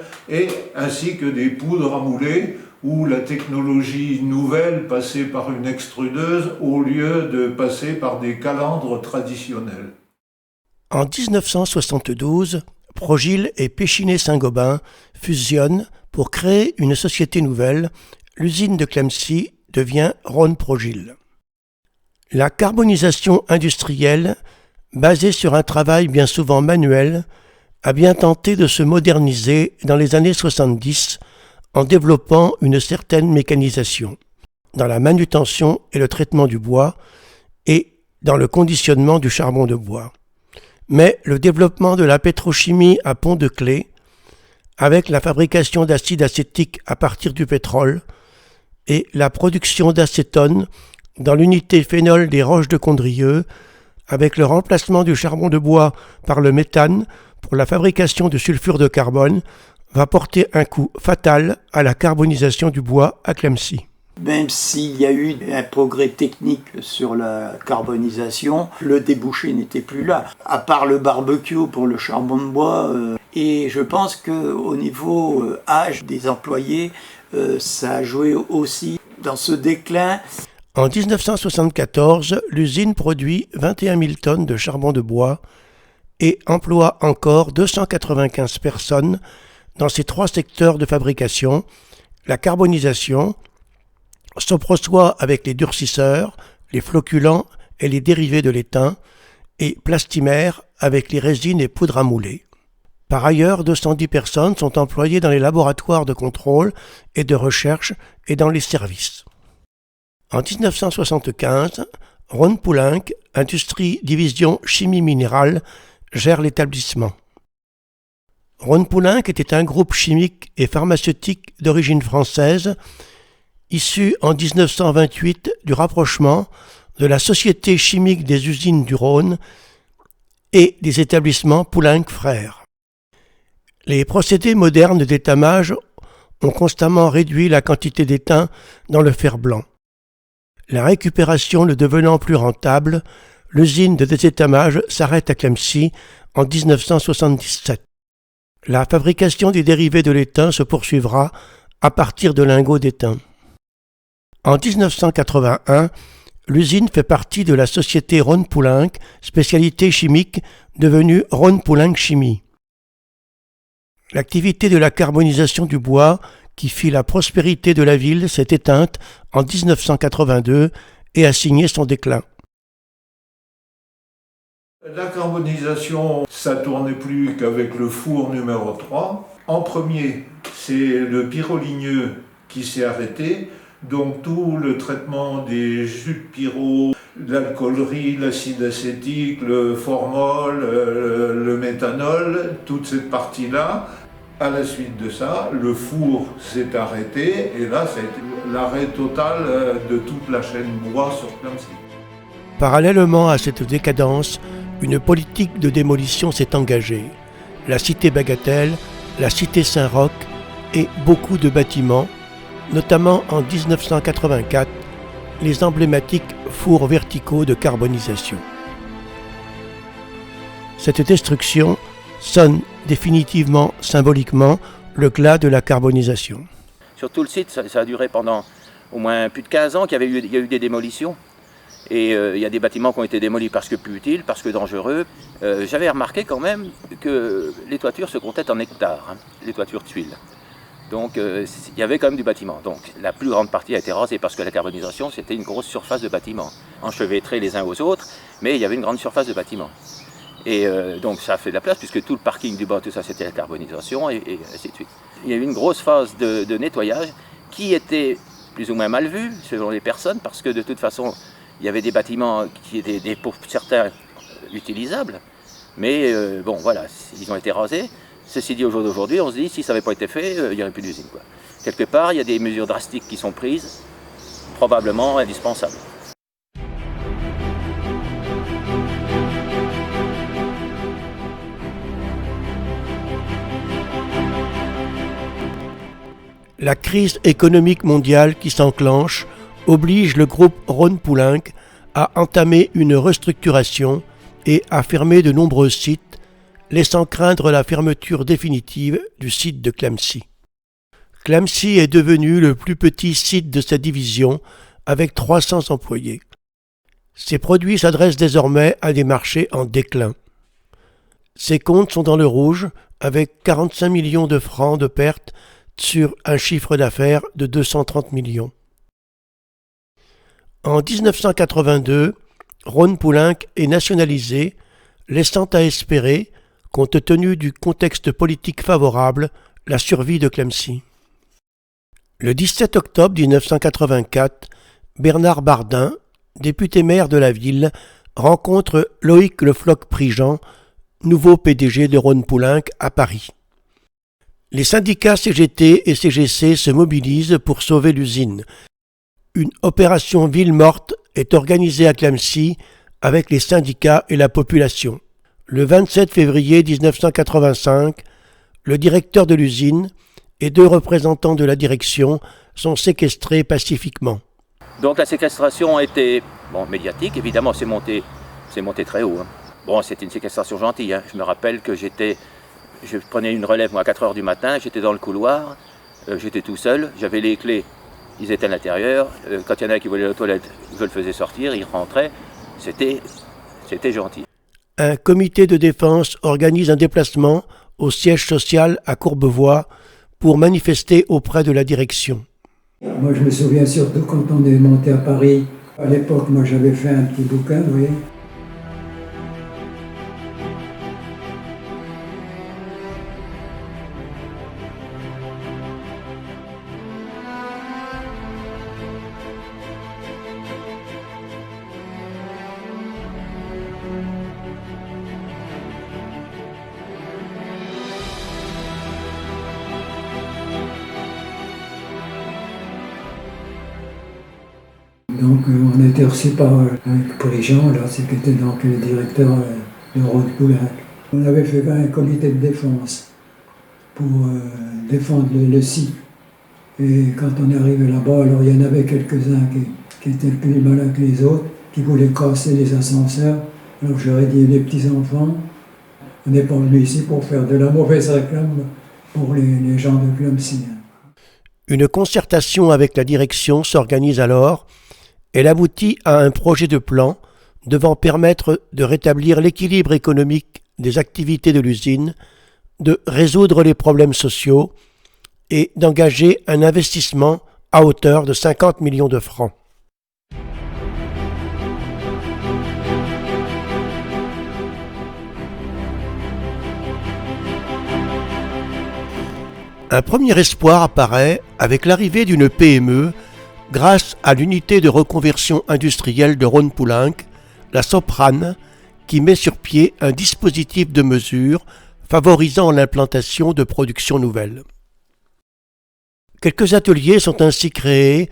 ainsi que des poudres à mouler où la technologie nouvelle passait par une extrudeuse au lieu de passer par des calandres traditionnels. En 1972, Progil et Péchinet-Saint-Gobain fusionnent pour créer une société nouvelle. L'usine de Clamecy devient Rhône-Progil. La carbonisation industrielle, basée sur un travail bien souvent manuel, a bien tenté de se moderniser dans les années 70 en développant une certaine mécanisation dans la manutention et le traitement du bois et dans le conditionnement du charbon de bois. Mais le développement de la pétrochimie à Pont-de-Clé, avec la fabrication d'acide acétique à partir du pétrole et la production d'acétone dans l'unité phénol des roches de Condrieu, avec le remplacement du charbon de bois par le méthane pour la fabrication de sulfure de carbone, va porter un coup fatal à la carbonisation du bois à Clamecy. Même s'il y a eu un progrès technique sur la carbonisation, le débouché n'était plus là. À part le barbecue pour le charbon de bois, et je pense qu'au niveau âge des employés, ça a joué aussi dans ce déclin. En 1974, l'usine produit 21 000 tonnes de charbon de bois et emploie encore 295 personnes dans ces 3 secteurs de fabrication, la carbonisation, Soprosoie avec les durcisseurs, les floculants et les dérivés de l'étain, et Plastimère avec les résines et poudres à mouler. Par ailleurs, 210 personnes sont employées dans les laboratoires de contrôle et de recherche et dans les services. En 1975, Rhône-Poulenc, Industrie Division Chimie Minérale, gère l'établissement. Rhône-Poulenc était un groupe chimique et pharmaceutique d'origine française, issu en 1928 du rapprochement de la Société chimique des usines du Rhône et des établissements Poulenc Frères. Les procédés modernes d'étamage ont constamment réduit la quantité d'étain dans le fer blanc. La récupération le devenant plus rentable, l'usine de désétamage s'arrête à Clamecy en 1977. La fabrication des dérivés de l'étain se poursuivra à partir de lingots d'étain. En 1981, l'usine fait partie de la société Rhône-Poulenc, spécialité chimique devenue Rhône-Poulenc Chimie. L'activité de la carbonisation du bois, qui fit la prospérité de la ville, s'est éteinte en 1982 et a signé son déclin. La carbonisation, ça ne tournait plus qu'avec le four numéro 3. En premier, c'est le pyroligneux qui s'est arrêté. Donc tout le traitement des jus de pyro, l'alcoolerie, l'acide acétique, le formol, le méthanol, toute cette partie-là. À la suite de ça, le four s'est arrêté et là, ça a été l'arrêt total de toute la chaîne bois sur Clamecy. Parallèlement à cette décadence, une politique de démolition s'est engagée. La cité Bagatelle, la cité Saint-Roch et beaucoup de bâtiments, notamment en 1984, les emblématiques fours verticaux de carbonisation. Cette destruction sonne définitivement, symboliquement, le glas de la carbonisation. Sur tout le site, ça a duré pendant au moins plus de 15 ans qu'il y a eu des démolitions. Et il y a des bâtiments qui ont été démolis parce que plus utiles, parce que dangereux. J'avais remarqué quand même que les toitures se comptaient en hectares, les toitures de tuiles. Donc il y avait quand même du bâtiment. Donc la plus grande partie a été rasée parce que la carbonisation, c'était une grosse surface de bâtiments, enchevêtrés les uns aux autres, mais il y avait une grande surface de bâtiments. Et donc ça a fait de la place, puisque tout le parking du bas, tout ça, c'était la carbonisation, et ainsi de suite. Il y a eu une grosse phase de nettoyage qui était plus ou moins mal vue, selon les personnes, parce que de toute façon, il y avait des bâtiments qui étaient pour certains utilisables, mais bon, voilà, ils ont été rasés. Ceci dit, au jour d'aujourd'hui, on se dit, si ça n'avait pas été fait, il n'y aurait plus d'usine, quoi. Quelque part, il y a des mesures drastiques qui sont prises, probablement indispensables. La crise économique mondiale qui s'enclenche oblige le groupe Rhône-Poulenc à entamer une restructuration et à fermer de nombreux sites, laissant craindre la fermeture définitive du site de Clamecy. Clamecy est devenu le plus petit site de sa division avec 300 employés. Ses produits s'adressent désormais à des marchés en déclin. Ses comptes sont dans le rouge avec 45 millions de francs de pertes sur un chiffre d'affaires de 230 millions. En 1982, Rhône-Poulenc est nationalisé, laissant à espérer, compte tenu du contexte politique favorable, la survie de Clamecy. Le 17 octobre 1984, Bernard Bardin, député maire de la ville, rencontre Loïc Le Floch-Prigent, nouveau PDG de Rhône-Poulenc à Paris. Les syndicats CGT et CGC se mobilisent pour sauver l'usine. Une opération ville morte est organisée à Clamecy avec les syndicats et la population. Le 27 février 1985, le directeur de l'usine et 2 représentants de la direction sont séquestrés pacifiquement. Donc la séquestration a été médiatique, évidemment c'est monté très haut. Hein. Bon, c'était une séquestration gentille. Hein. Je me rappelle que je prenais une relève moi, à 4 h du matin, j'étais dans le couloir, j'étais tout seul, j'avais les clés, ils étaient à l'intérieur. Quand il y en a qui voulaient aller aux toilettes, je le faisais sortir, ils rentraient. C'était gentil. Un comité de défense organise un déplacement au siège social à Courbevoie pour manifester auprès de la direction. Moi, je me souviens surtout quand on est monté à Paris. À l'époque, moi, j'avais fait un petit bouquin, vous voyez. Donc on a été reçus par Préjean, là, c'était donc le directeur de Rhône-Poulenc. On avait fait un comité de défense pour défendre le site. Et quand on est arrivé là-bas, alors il y en avait quelques-uns qui étaient plus malins que les autres, qui voulaient casser les ascenseurs. Alors j'aurais dit, les petits-enfants, on n'est pas venu ici pour faire de la mauvaise réclame pour les gens de Clamecy. Une concertation avec la direction s'organise alors. Elle aboutit à un projet de plan devant permettre de rétablir l'équilibre économique des activités de l'usine, de résoudre les problèmes sociaux et d'engager un investissement à hauteur de 50 millions de francs. Un premier espoir apparaît avec l'arrivée d'une PME grâce à l'unité de reconversion industrielle de Rhône-Poulenc, la Soprane, qui met sur pied un dispositif de mesure favorisant l'implantation de productions nouvelles. Quelques ateliers sont ainsi créés,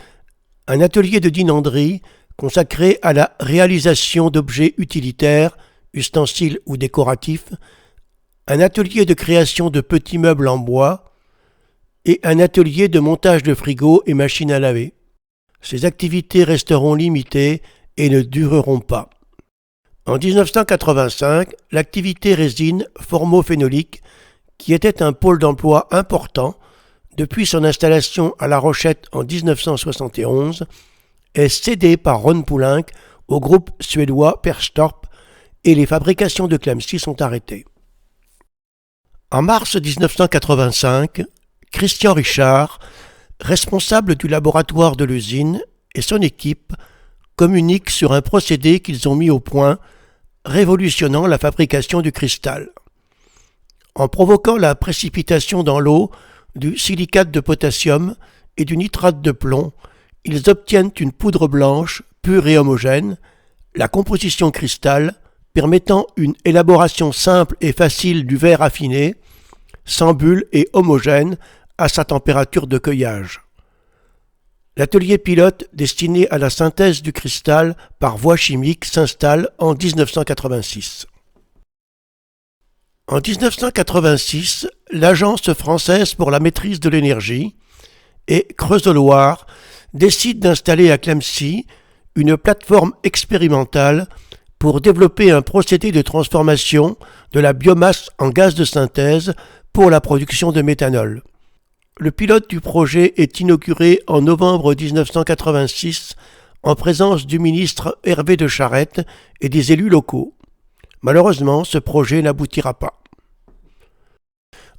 un atelier de dinanderie consacré à la réalisation d'objets utilitaires, ustensiles ou décoratifs, un atelier de création de petits meubles en bois et un atelier de montage de frigos et machines à laver. Ces activités resteront limitées et ne dureront pas. En 1985, l'activité résine formophénolique, qui était un pôle d'emploi important depuis son installation à La Rochette en 1971, est cédée par Rhône-Poulenc au groupe suédois Perstorp et les fabrications de Clamecy sont arrêtées. En mars 1985, Christian Richard, responsable du laboratoire de l'usine, et son équipe communiquent sur un procédé qu'ils ont mis au point, révolutionnant la fabrication du cristal. En provoquant la précipitation dans l'eau du silicate de potassium et du nitrate de plomb, ils obtiennent une poudre blanche pure et homogène, la composition cristal permettant une élaboration simple et facile du verre affiné, sans bulles et homogène à sa température de cueillage. L'atelier pilote destiné à la synthèse du cristal par voie chimique s'installe en 1986. En 1986, l'Agence française pour la maîtrise de l'énergie et Creusot-Loire décide d'installer à Clamecy une plateforme expérimentale pour développer un procédé de transformation de la biomasse en gaz de synthèse pour la production de méthanol. Le pilote du projet est inauguré en novembre 1986 en présence du ministre Hervé de Charette et des élus locaux. Malheureusement, ce projet n'aboutira pas.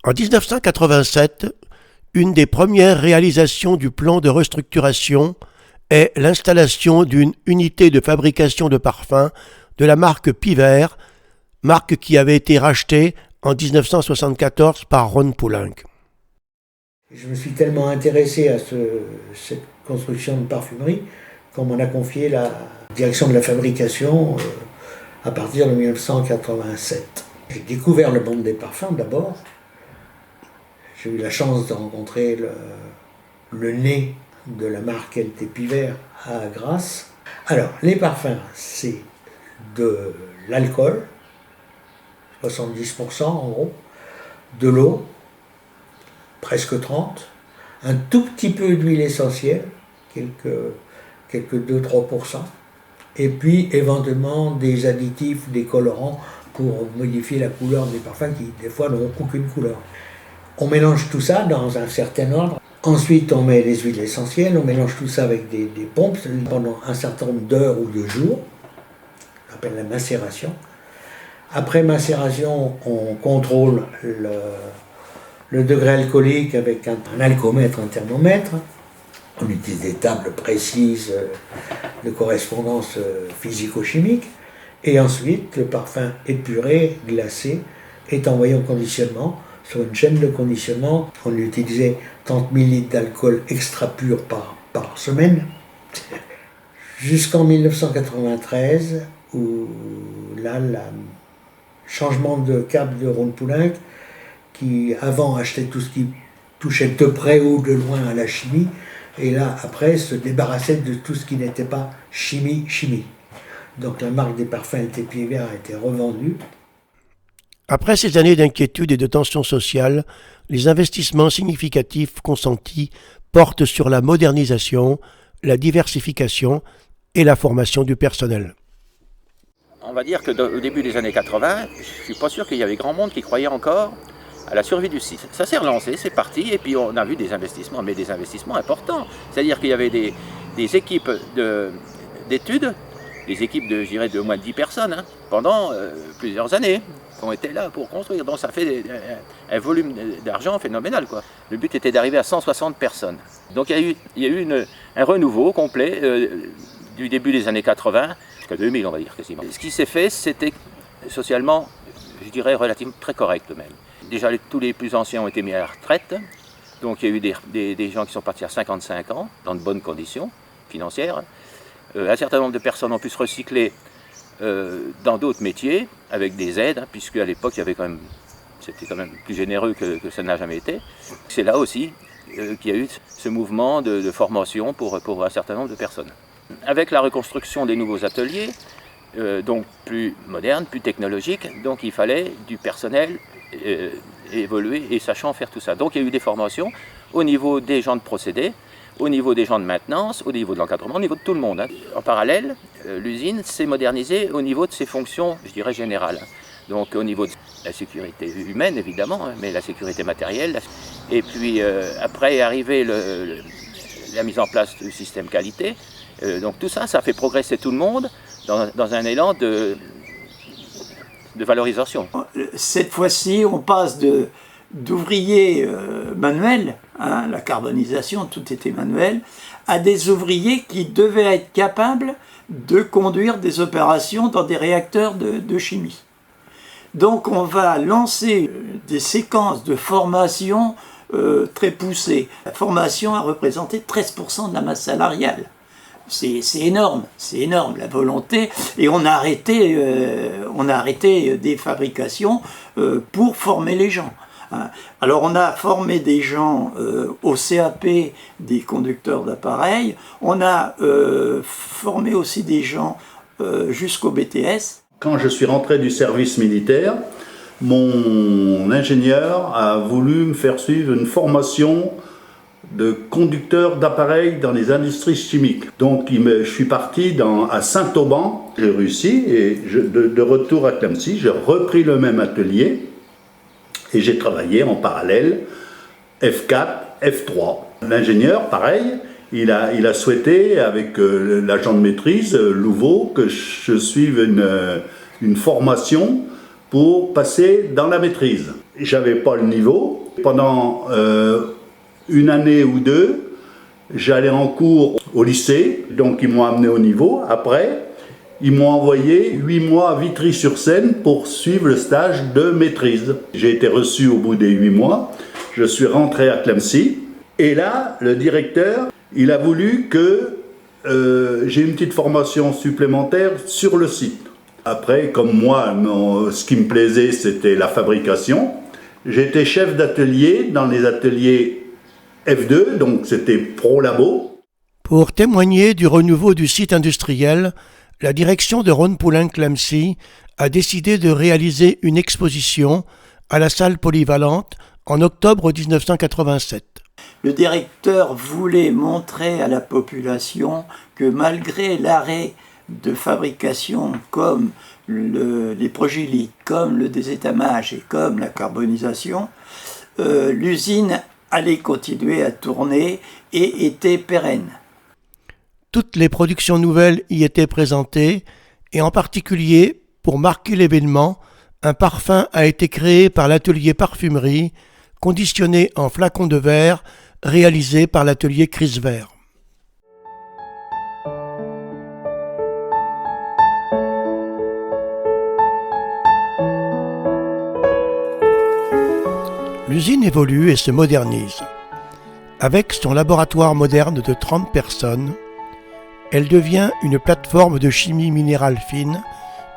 En 1987, une des premières réalisations du plan de restructuration est l'installation d'une unité de fabrication de parfums de la marque Pivert, marque qui avait été rachetée en 1974 par Rhône-Poulenc. Je me suis tellement intéressé à cette construction de parfumerie qu'on m'en a confié la direction de la fabrication à partir de 1987. J'ai découvert le monde des parfums d'abord. J'ai eu la chance de rencontrer le nez de la marque LT Pivert à Grasse. Alors, les parfums, c'est de l'alcool, 70% en gros, de l'eau, presque 30, un tout petit peu d'huile essentielle, quelques 2-3%, et puis éventuellement des additifs, des colorants pour modifier la couleur des parfums qui des fois n'ont aucune couleur. On mélange tout ça dans un certain ordre. Ensuite, on met les huiles essentielles, on mélange tout ça avec des pompes pendant un certain nombre d'heures ou de jours, on appelle la macération. Après macération, on contrôle le degré alcoolique avec un alcomètre, un thermomètre. On utilise des tables précises de correspondance physico-chimique. Et ensuite, le parfum épuré, glacé, est envoyé au conditionnement. Sur une chaîne de conditionnement, on utilisait 30 000 litres d'alcool extra pur par semaine. Jusqu'en 1993, où là, le changement de cap de Rhône-Poulenc, qui avant achetait tout ce qui touchait de près ou de loin à la chimie, et là, après, se débarrassait de tout ce qui n'était pas chimie. Donc la marque des parfums LT Pied Vert a été revendue. Après ces années d'inquiétude et de tension sociale, les investissements significatifs consentis portent sur la modernisation, la diversification et la formation du personnel. On va dire qu'au début des années 80, je ne suis pas sûr qu'il y avait grand monde qui croyait encore à la survie du site. Ça s'est relancé, c'est parti, et puis on a vu des investissements, mais des investissements importants. C'est-à-dire qu'il y avait des équipes d'études, des équipes de, je dirais, de moins de 10 personnes, pendant plusieurs années, qui ont été là pour construire. Donc ça fait un volume d'argent phénoménal, quoi. Le but était d'arriver à 160 personnes. Donc il y a eu un renouveau complet du début des années 80 jusqu'à 2000, on va dire quasiment. Ce qui s'est fait, c'était socialement, je dirais, relativement très correct même. Déjà, tous les plus anciens ont été mis à la retraite. Donc il y a eu des gens qui sont partis à 55 ans, dans de bonnes conditions financières. Un certain nombre de personnes ont pu se recycler dans d'autres métiers, avec des aides, puisque à l'époque, c'était quand même plus généreux que ça n'a jamais été. C'est là aussi qu'il y a eu ce mouvement de formation pour un certain nombre de personnes. Avec la reconstruction des nouveaux ateliers, donc plus modernes, plus technologiques, donc il fallait du personnel évoluer et sachant faire tout ça. Donc il y a eu des formations au niveau des gens de procédés, au niveau des gens de maintenance, au niveau de l'encadrement, au niveau de tout le monde. En parallèle, l'usine s'est modernisée au niveau de ses fonctions, je dirais, générales. Donc au niveau de la sécurité humaine, évidemment, mais la sécurité matérielle. Et puis après est arrivée la mise en place du système qualité. Donc tout ça, ça fait progresser tout le monde dans un élan de valorisation. Cette fois-ci, on passe d'ouvriers manuels, la carbonisation, tout était manuel, à des ouvriers qui devaient être capables de conduire des opérations dans des réacteurs de chimie. Donc on va lancer des séquences de formation très poussées. La formation a représenté 13% de la masse salariale. C'est énorme la volonté, et on a arrêté des fabrications pour former les gens. Alors on a formé des gens au CAP des conducteurs d'appareils, on a formé aussi des gens jusqu'au BTS. Quand je suis rentré du service militaire, mon ingénieur a voulu me faire suivre une formation de conducteur d'appareils dans les industries chimiques. Donc je suis parti à Saint-Auban, j'ai réussi, et de retour à Clamecy, j'ai repris le même atelier et j'ai travaillé en parallèle F4, F3. L'ingénieur, pareil, il a souhaité, avec l'agent de maîtrise, Louveau, que je suive une formation pour passer dans la maîtrise. J'avais pas le niveau. Pendant une année ou deux, j'allais en cours au lycée, donc ils m'ont amené au niveau. Après, ils m'ont envoyé 8 mois à Vitry-sur-Seine pour suivre le stage de maîtrise. J'ai été reçu au bout des 8 mois, je suis rentré à Clamecy, et là, le directeur, il a voulu que j'ai une petite formation supplémentaire sur le site. Après, comme moi, ce qui me plaisait, c'était la fabrication. J'étais chef d'atelier dans les ateliers F2, donc c'était pro-labo. Pour témoigner du renouveau du site industriel, la direction de Rhône-Poulenc-Clamecy a décidé de réaliser une exposition à la salle polyvalente en octobre 1987. Le directeur voulait montrer à la population que malgré l'arrêt de fabrication comme les progélites, comme le désétamage et comme la carbonisation, l'usine allait continuer à tourner et était pérenne. Toutes les productions nouvelles y étaient présentées, et en particulier, pour marquer l'événement, Un parfum a été créé par l'atelier parfumerie, conditionné en flacons de verre, réalisé par l'atelier Crisver. L'usine évolue et se modernise. Avec son laboratoire moderne de 30 personnes, elle devient une plateforme de chimie minérale fine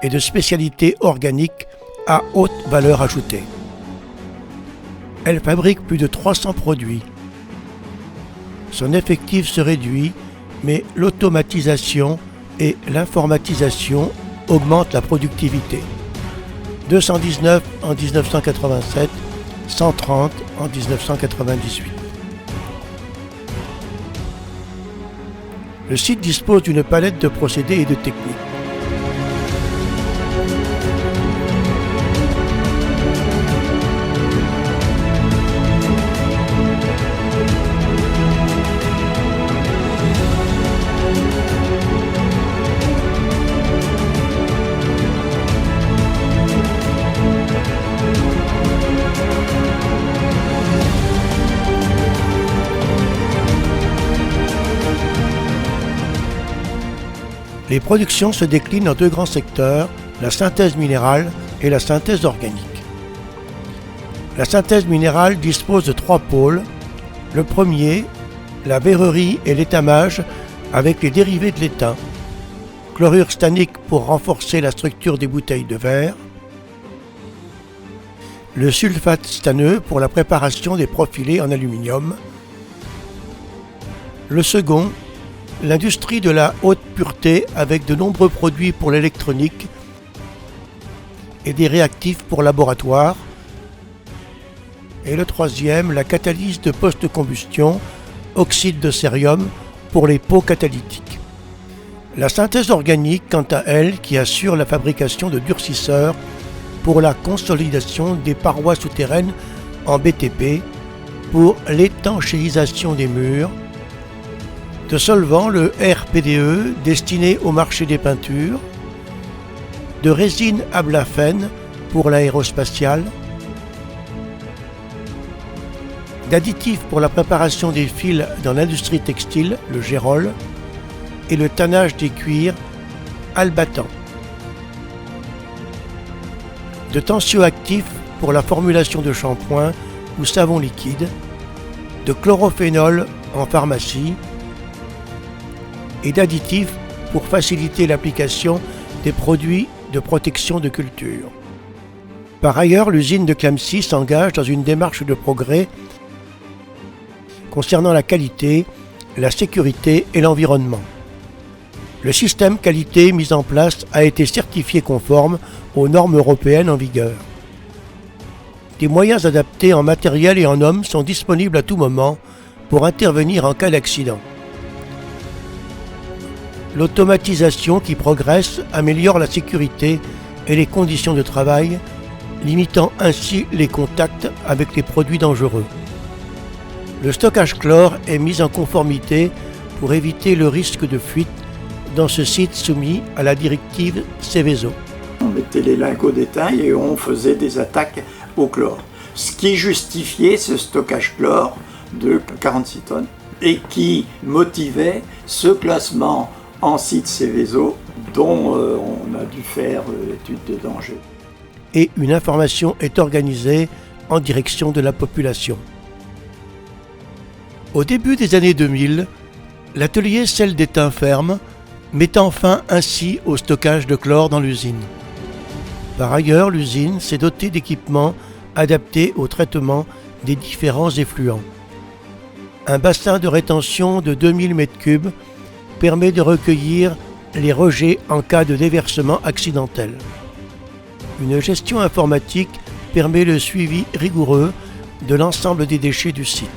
et de spécialités organiques à haute valeur ajoutée. Elle fabrique plus de 300 produits. Son effectif se réduit, mais l'automatisation et l'informatisation augmentent la productivité. 219 en 1987, 130 en 1998. Le site dispose d'une palette de procédés et de techniques. Les productions se déclinent en deux grands secteurs, la synthèse minérale et la synthèse organique. La synthèse minérale dispose de 3 pôles. Le premier, la verrerie et l'étamage avec les dérivés de l'étain. Chlorure stannique pour renforcer la structure des bouteilles de verre. Le sulfate stanneux pour la préparation des profilés en aluminium. Le second, l'industrie de la haute pureté avec de nombreux produits pour l'électronique et des réactifs pour laboratoire. Et le troisième, la catalyse de post-combustion, oxyde de cérium pour les pots catalytiques. La synthèse organique, quant à elle, qui assure la fabrication de durcisseurs pour la consolidation des parois souterraines en BTP, pour l'étanchéisation des murs, de solvants, le RPDE, destiné au marché des peintures, de résine à blafène pour l'aérospatiale, d'additifs pour la préparation des fils dans l'industrie textile, le Gérol, et le tannage des cuirs, Albatan, de tensioactifs pour la formulation de shampoing ou savon liquide, de chlorophénol en pharmacie, et d'additifs pour faciliter l'application des produits de protection de culture. Par ailleurs, l'usine de Clamecy s'engage dans une démarche de progrès concernant la qualité, la sécurité et l'environnement. Le système qualité mis en place a été certifié conforme aux normes européennes en vigueur. Des moyens adaptés en matériel et en hommes sont disponibles à tout moment pour intervenir en cas d'accident. L'automatisation qui progresse améliore la sécurité et les conditions de travail, limitant ainsi les contacts avec les produits dangereux. Le stockage chlore est mis en conformité pour éviter le risque de fuite dans ce site soumis à la directive Seveso. On mettait les lingots d'étain et on faisait des attaques au chlore. Ce qui justifiait ce stockage chlore de 46 tonnes et qui motivait ce classement en site Seveso dont on a dû faire l'étude de danger. Et une information est organisée en direction de la population. Au début des années 2000, l'atelier Sel d'étain ferme, mettant fin ainsi au stockage de chlore dans l'usine. Par ailleurs, l'usine s'est dotée d'équipements adaptés au traitement des différents effluents. Un bassin de rétention de 2000 m3 permet de recueillir les rejets en cas de déversement accidentel. Une gestion informatique permet le suivi rigoureux de l'ensemble des déchets du site.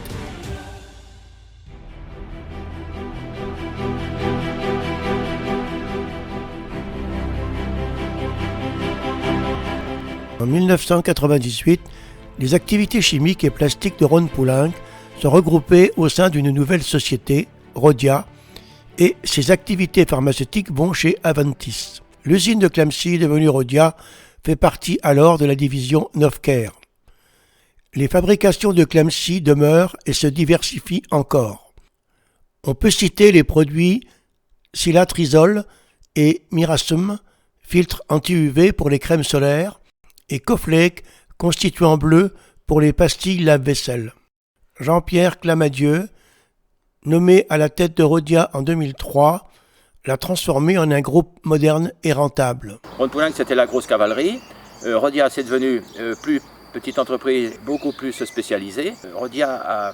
En 1998, les activités chimiques et plastiques de Rhône-Poulenc sont regroupées au sein d'une nouvelle société, Rhodia, et ses activités pharmaceutiques vont chez Aventis. L'usine de Clamecy, devenue Rhodia, fait partie alors de la division Novecare. Les fabrications de Clamcy demeurent et se diversifient encore. On peut citer les produits Silatrisol et Mirasum, filtre anti-UV pour les crèmes solaires, et Coflake, constituant bleu pour les pastilles lave-vaisselle. Jean-Pierre Clamadieu, nommé à la tête de Rhodia en 2003, l'a transformé en un groupe moderne et rentable. Rhône-Poulenc, c'était la grosse cavalerie. Rhodia, c'est devenu plus petite entreprise, beaucoup plus spécialisée. Rhodia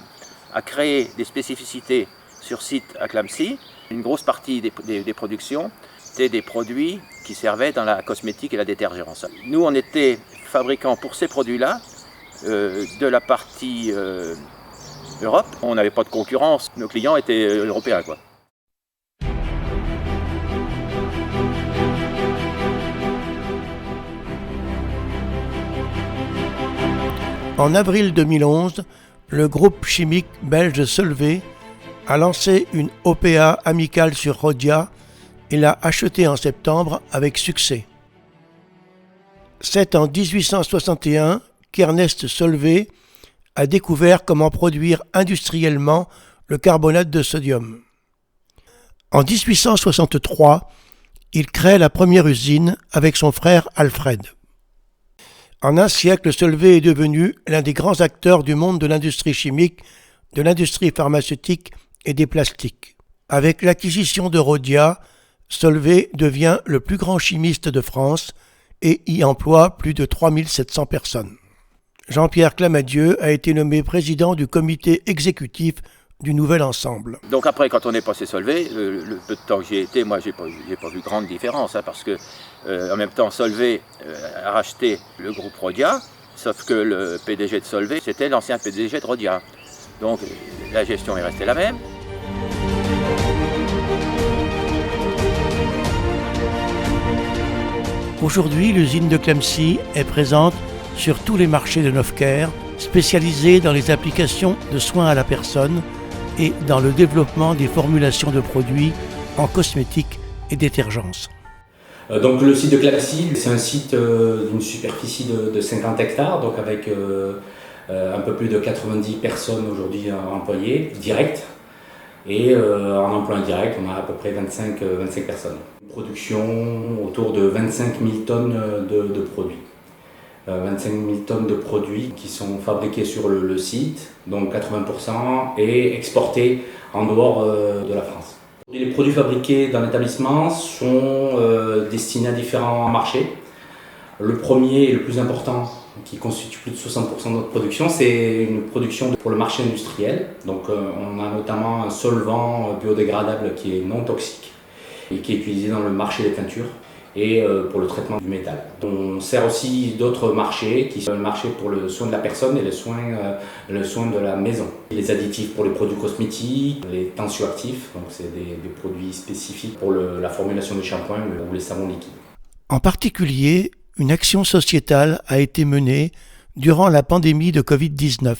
a créé des spécificités sur site à Clamcy. Une grosse partie des productions, c'était des produits qui servaient dans la cosmétique et la détergence. Nous, on était fabricants pour ces produits-là, de la partie Europe. On n'avait pas de concurrence, nos clients étaient européens, quoi. En avril 2011, le groupe chimique belge Solvay a lancé une OPA amicale sur Rhodia et l'a achetée en septembre avec succès. C'est en 1861 qu'Ernest Solvay a découvert comment produire industriellement le carbonate de sodium. En 1863, il crée la première usine avec son frère Alfred. En un siècle, Solvay est devenu l'un des grands acteurs du monde de l'industrie chimique, de l'industrie pharmaceutique et des plastiques. Avec l'acquisition de Rhodia, Solvay devient le plus grand chimiste de France et y emploie plus de 3700 personnes. Jean-Pierre Clamadieu a été nommé président du comité exécutif du nouvel ensemble. Donc après, quand on est passé Solvay, le peu de temps que j'y ai été, moi j'ai pas vu grande différence, parce que en même temps Solvay a racheté le groupe Rhodia, sauf que le PDG de Solvay, c'était l'ancien PDG de Rhodia. Donc la gestion est restée la même. Aujourd'hui, l'usine de Clamcy est présente sur tous les marchés de Novecare, spécialisée dans les applications de soins à la personne et dans le développement des formulations de produits en cosmétique et détergence. Donc le site de Clamcy, c'est un site d'une superficie de 50 hectares, donc avec un peu plus de 90 personnes aujourd'hui employées, directes. Et en emploi indirect, on a à peu près 25 personnes. Une production autour de 25 000 tonnes de produits. 25 000 tonnes de produits qui sont fabriqués sur le site, donc 80%, et exportés en dehors de la France. Les produits fabriqués dans l'établissement sont destinés à différents marchés. Le premier et le plus important, qui constitue plus de 60% de notre production, c'est une production pour le marché industriel. Donc on a notamment un solvant biodégradable qui est non toxique et qui est utilisé dans le marché des peintures et pour le traitement du métal. On sert aussi d'autres marchés qui sont le marché pour le soin de la personne et le soin de la maison. Les additifs pour les produits cosmétiques, les tensioactifs, donc c'est des produits spécifiques pour la formulation des shampoings ou les savons liquides. En particulier, une action sociétale a été menée durant la pandémie de Covid-19.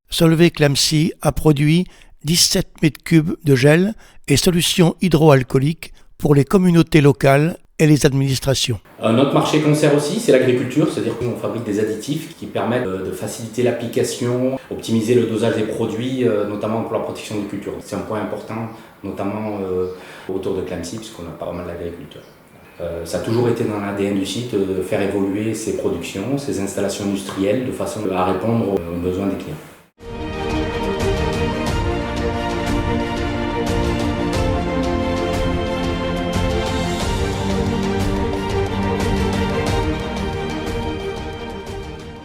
Solvay Clamcy a produit 17 mètres cubes de gel et solutions hydroalcooliques pour les communautés locales et les administrations. Un autre marché qu'on sert aussi, c'est l'agriculture, c'est-à-dire qu'on fabrique des additifs qui permettent de faciliter l'application, optimiser le dosage des produits, notamment pour la protection des cultures. C'est un point important, notamment autour de Clamcy, puisqu'on a pas mal d'agriculteurs. Ça a toujours été dans l'ADN du site de faire évoluer ses productions, ses installations industrielles, de façon à répondre aux besoins des clients.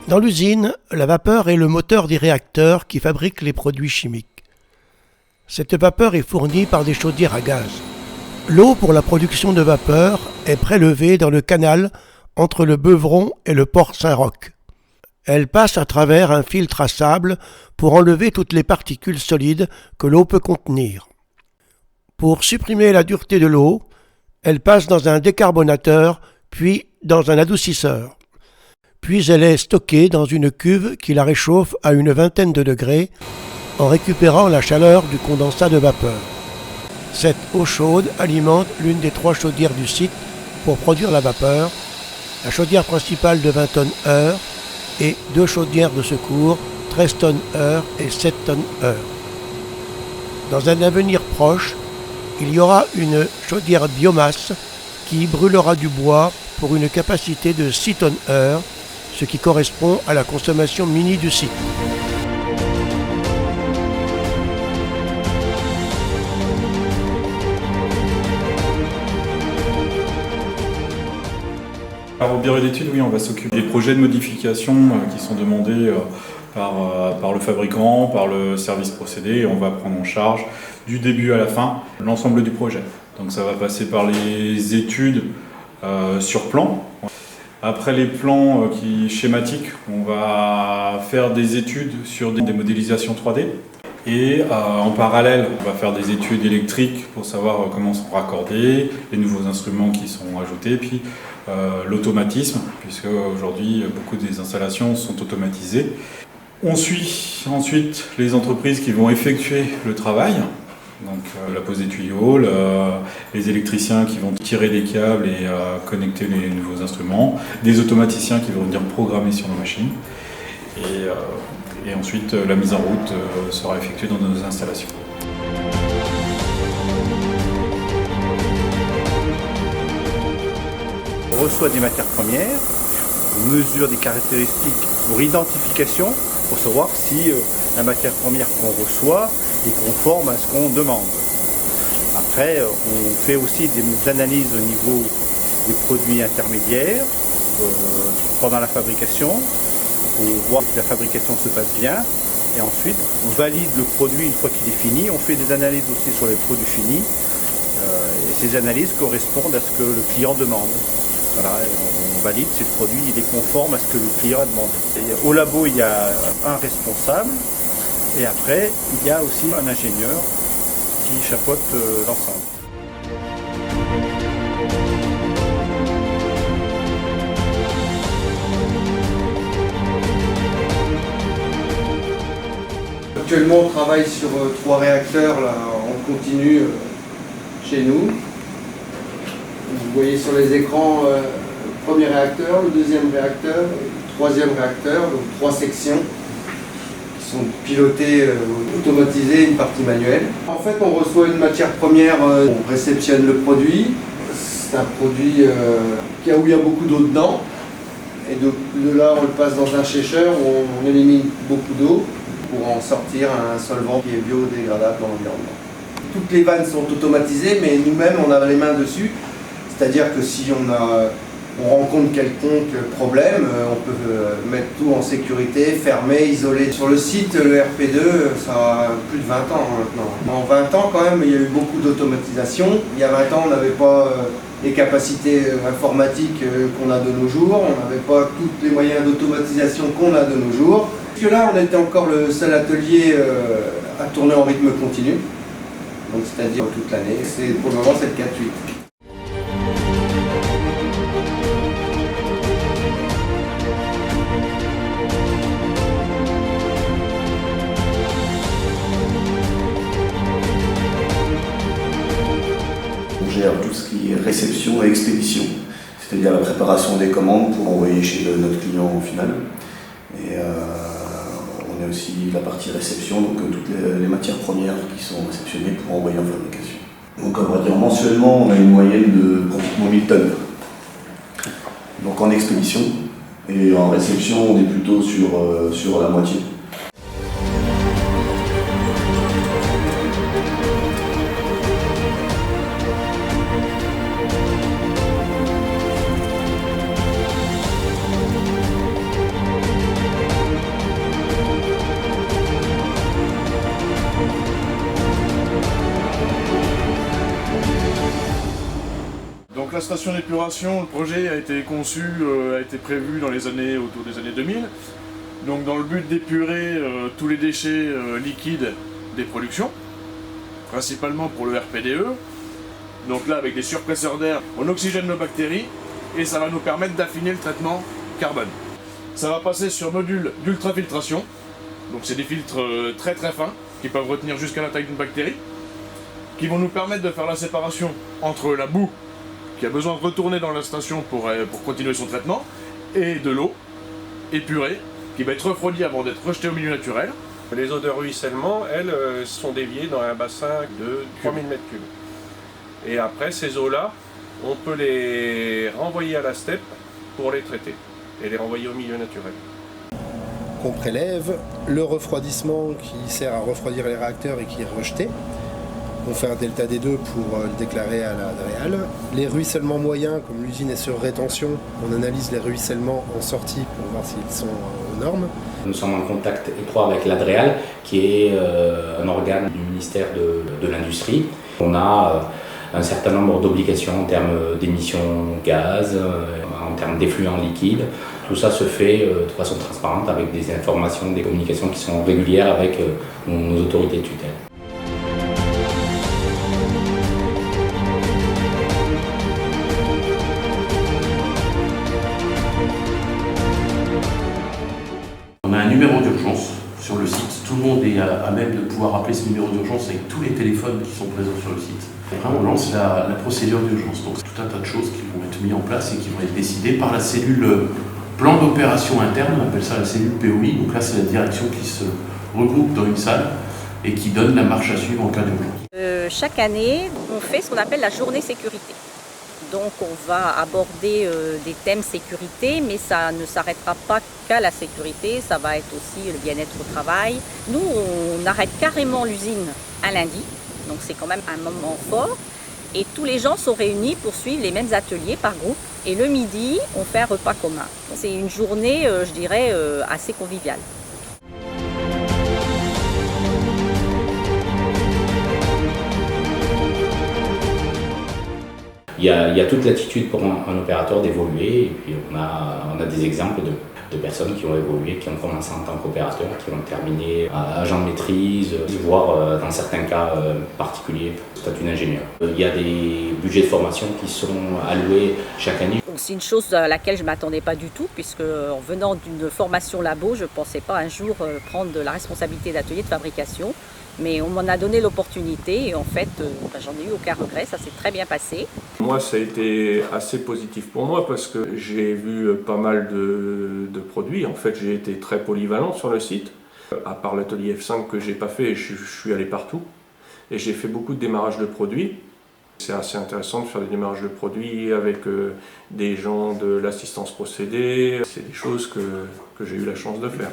Dans l'usine, la vapeur est le moteur des réacteurs qui fabriquent les produits chimiques. Cette vapeur est fournie par des chaudières à gaz. L'eau pour la production de vapeur est prélevée dans le canal entre le Beuvron et le port Saint-Roch. Elle passe à travers un filtre à sable pour enlever toutes les particules solides que l'eau peut contenir. Pour supprimer la dureté de l'eau, elle passe dans un décarbonateur, puis dans un adoucisseur. Puis elle est stockée dans une cuve qui la réchauffe à une vingtaine de degrés en récupérant la chaleur du condensat de vapeur. Cette eau chaude alimente l'une des 3 chaudières du site pour produire la vapeur la chaudière principale de 20 tonnes-heure et 2 chaudières de secours, 13 tonnes-heure et 7 tonnes-heure. Dans un avenir proche, il y aura une chaudière biomasse qui brûlera du bois pour une capacité de 6 tonnes-heure, ce qui correspond à la consommation mini du site. Alors, au bureau d'études, oui, on va s'occuper des projets de modification qui sont demandés par le fabricant, par le service procédé, et on va prendre en charge du début à la fin l'ensemble du projet. Donc ça va passer par les études sur plan. Après les plans schématiques, on va faire des études sur des modélisations 3D. Et en parallèle, on va faire des études électriques pour savoir comment sont raccordés, les nouveaux instruments qui sont ajoutés, puis l'automatisme, puisque aujourd'hui beaucoup des installations sont automatisées. On suit ensuite les entreprises qui vont effectuer le travail, donc la pose des tuyaux, les électriciens qui vont tirer des câbles et connecter les nouveaux instruments, des automaticiens qui vont venir programmer sur nos machines. Et ensuite, la mise en route sera effectuée dans nos installations. On reçoit des matières premières, on mesure des caractéristiques pour identification, pour savoir si la matière première qu'on reçoit est conforme à ce qu'on demande. Après, on fait aussi des analyses au niveau des produits intermédiaires pendant la fabrication, pour voir que la fabrication se passe bien. Et ensuite, on valide le produit une fois qu'il est fini. On fait des analyses aussi sur les produits finis. Et ces analyses correspondent à ce que le client demande. Voilà, on valide si le produit il est conforme à ce que le client a demandé. Et au labo, il y a un responsable. Et après, il y a aussi un ingénieur qui chapeaute l'ensemble. Actuellement, on travaille sur 3 réacteurs là, en continu chez nous. Vous voyez sur les écrans le premier réacteur, le deuxième réacteur, le troisième réacteur, donc 3 sections qui sont pilotées, automatisées, une partie manuelle. En fait, on reçoit une matière première, on réceptionne le produit. C'est un produit où il y a beaucoup d'eau dedans. Et de là, on le passe dans un sécheur où on élimine beaucoup d'eau pour en sortir un solvant qui est biodégradable dans l'environnement. Toutes les vannes sont automatisées, mais nous-mêmes, on a les mains dessus. C'est-à-dire que si on rencontre quelconque problème, on peut mettre tout en sécurité, fermer, isoler. Sur le site, le RP2, ça a plus de 20 ans maintenant. En 20 ans, quand même, il y a eu beaucoup d'automatisation. Il y a 20 ans, on n'avait pas les capacités informatiques qu'on a de nos jours. On n'avait pas tous les moyens d'automatisation qu'on a de nos jours. Parce que là, on était encore le seul atelier à tourner en rythme continu, donc c'est-à-dire toute l'année. Pour le moment, c'est le 4-8. On gère tout ce qui est réception et expédition, c'est-à-dire la préparation des commandes pour envoyer chez notre client final. Et on a aussi la partie réception, donc toutes les matières premières qui sont réceptionnées pour envoyer en fabrication. Donc on va dire mensuellement, on a une moyenne de pratiquement 1000 tonnes. Donc en expédition, et en réception, on est plutôt sur la moitié. Donc la station d'épuration, le projet a été conçu, a été prévu dans les années autour des années 2000. Donc dans le but d'épurer tous les déchets liquides des productions, principalement pour le RPDE. Donc là avec des surpresseurs d'air, on oxygène nos bactéries et ça va nous permettre d'affiner le traitement carbone. Ça va passer sur module d'ultrafiltration, donc c'est des filtres très fins qui peuvent retenir jusqu'à la taille d'une bactérie, qui vont nous permettre de faire la séparation entre la boue qui a besoin de retourner dans la station pour continuer son traitement, et de l'eau épurée, qui va être refroidie avant d'être rejetée au milieu naturel. Les eaux de ruissellement, elles, sont déviées dans un bassin de 3000 m3. Et après, ces eaux-là, on peut les renvoyer à la steppe pour les traiter et les renvoyer au milieu naturel. On prélève, le refroidissement qui sert à refroidir les réacteurs et qui est rejeté. On fait un delta D2 pour le déclarer à la DREAL. Les ruissellements moyens, comme l'usine est sur rétention, on analyse les ruissellements en sortie pour voir s'ils sont aux normes. Nous sommes en contact étroit avec la DREAL, qui est un organe du ministère de l'Industrie. On a un certain nombre d'obligations en termes d'émissions gaz, en termes d'effluents liquides. Tout ça se fait de façon transparente avec des informations, des communications qui sont régulières avec nos autorités de tutelle. On a un numéro d'urgence sur le site. Tout le monde est à même de pouvoir appeler ce numéro d'urgence avec tous les téléphones qui sont présents sur le site. Et vraiment, on lance la procédure d'urgence. Donc, c'est tout un tas de choses qui vont être mises en place et qui vont être décidées par la cellule plan d'opération interne. On appelle ça la cellule POI. Donc là, c'est la direction qui se regroupe dans une salle et qui donne la marche à suivre en cas d'urgence. Chaque année, on fait ce qu'on appelle la journée sécurité. Donc on va aborder des thèmes sécurité, mais ça ne s'arrêtera pas qu'à la sécurité, ça va être aussi le bien-être au travail. Nous, on arrête carrément l'usine un lundi, donc c'est quand même un moment fort. Et tous les gens sont réunis pour suivre les mêmes ateliers par groupe. Et le midi, on fait un repas commun. C'est une journée, je dirais, assez conviviale. Il y a toute l'attitude pour un opérateur d'évoluer, et puis on a des exemples de personnes qui ont évolué, qui ont commencé en tant qu'opérateurs, qui ont terminé agent de maîtrise, voire dans certains cas particuliers, statut d'ingénieur. Il y a des budgets de formation qui sont alloués chaque année. C'est une chose à laquelle je ne m'attendais pas du tout, puisque en venant d'une formation labo, je ne pensais pas un jour prendre la responsabilité d'atelier de fabrication. Mais on m'en a donné l'opportunité et en fait, j'en ai eu aucun regret, ça s'est très bien passé. Moi, ça a été assez positif pour moi parce que j'ai vu pas mal de produits. En fait, j'ai été très polyvalent sur le site. À part l'atelier F5 que j'ai pas fait, je suis allé partout. Et j'ai fait beaucoup de démarrages de produits. C'est assez intéressant de faire des démarrages de produits avec des gens de l'assistance procédé. C'est des choses que j'ai eu la chance de faire.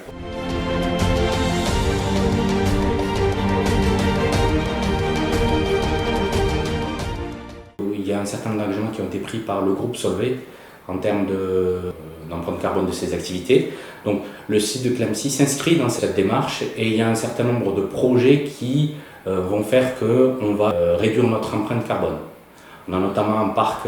Il y a un certain nombre d'engagements qui ont été pris par le groupe Solvay en termes d'empreinte carbone de ses activités. Donc le site de Clamecy s'inscrit dans cette démarche et il y a un certain nombre de projets qui vont faire qu'on va réduire notre empreinte carbone. On a notamment un parc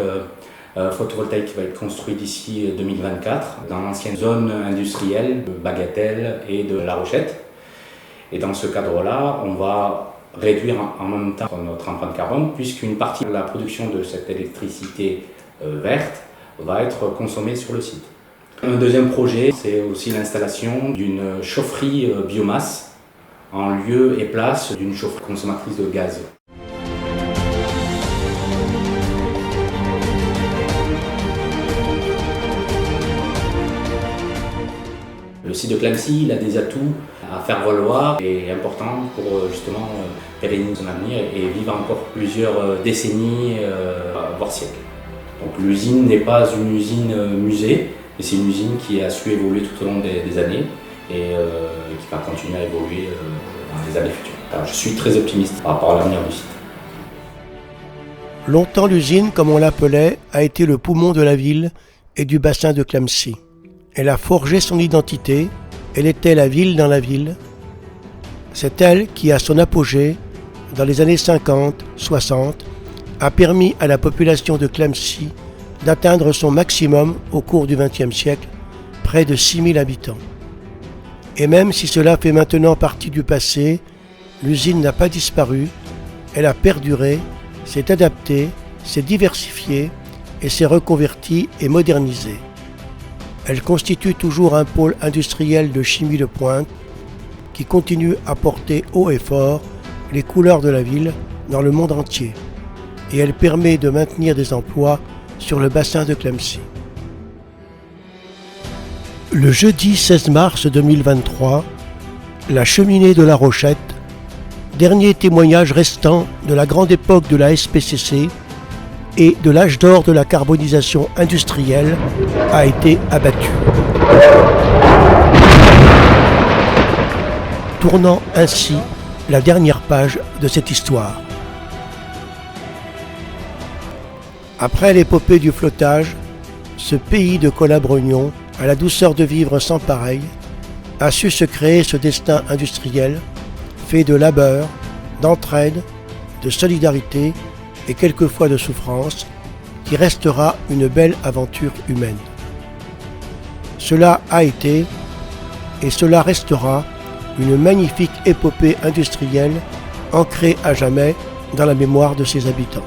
photovoltaïque qui va être construit d'ici 2024 dans l'ancienne zone industrielle de Bagatelle et de La Rochette. Et dans ce cadre-là, on va réduire en même temps notre empreinte carbone puisqu'une partie de la production de cette électricité verte va être consommée sur le site. Un deuxième projet, c'est aussi l'installation d'une chaufferie biomasse en lieu et place d'une chaufferie consommatrice de gaz. Le site de Clamecy, il a des atouts à faire valoir et important pour justement pérenniser son avenir et vivre encore plusieurs décennies, voire siècles. Donc l'usine n'est pas une usine musée, mais c'est une usine qui a su évoluer tout au long des années et qui va continuer à évoluer dans les années futures. Alors, je suis très optimiste par rapport à l'avenir du site. Longtemps, l'usine, comme on l'appelait, a été le poumon de la ville et du bassin de Clamecy. Elle a forgé son identité, elle était la ville dans la ville. C'est elle qui, à son apogée, dans les années 50-60, a permis à la population de Clamecy d'atteindre son maximum au cours du XXe siècle, près de 6000 habitants. Et même si cela fait maintenant partie du passé, l'usine n'a pas disparu, elle a perduré, s'est adaptée, s'est diversifiée et s'est reconvertie et modernisée. Elle constitue toujours un pôle industriel de chimie de pointe qui continue à porter haut et fort les couleurs de la ville dans le monde entier. Et elle permet de maintenir des emplois sur le bassin de Clamecy. Le jeudi 16 mars 2023, la cheminée de La Rochette, dernier témoignage restant de la grande époque de la SPCC et de l'âge d'or de la carbonisation industrielle, a été abattue. Tournant ainsi la dernière page de cette histoire. Après l'épopée du flottage, ce pays de Colat-Brognon, à la douceur de vivre sans pareil, a su se créer ce destin industriel, fait de labeur, d'entraide, de solidarité et quelquefois de souffrance, qui restera une belle aventure humaine. Cela a été, et cela restera, une magnifique épopée industrielle ancrée à jamais dans la mémoire de ses habitants.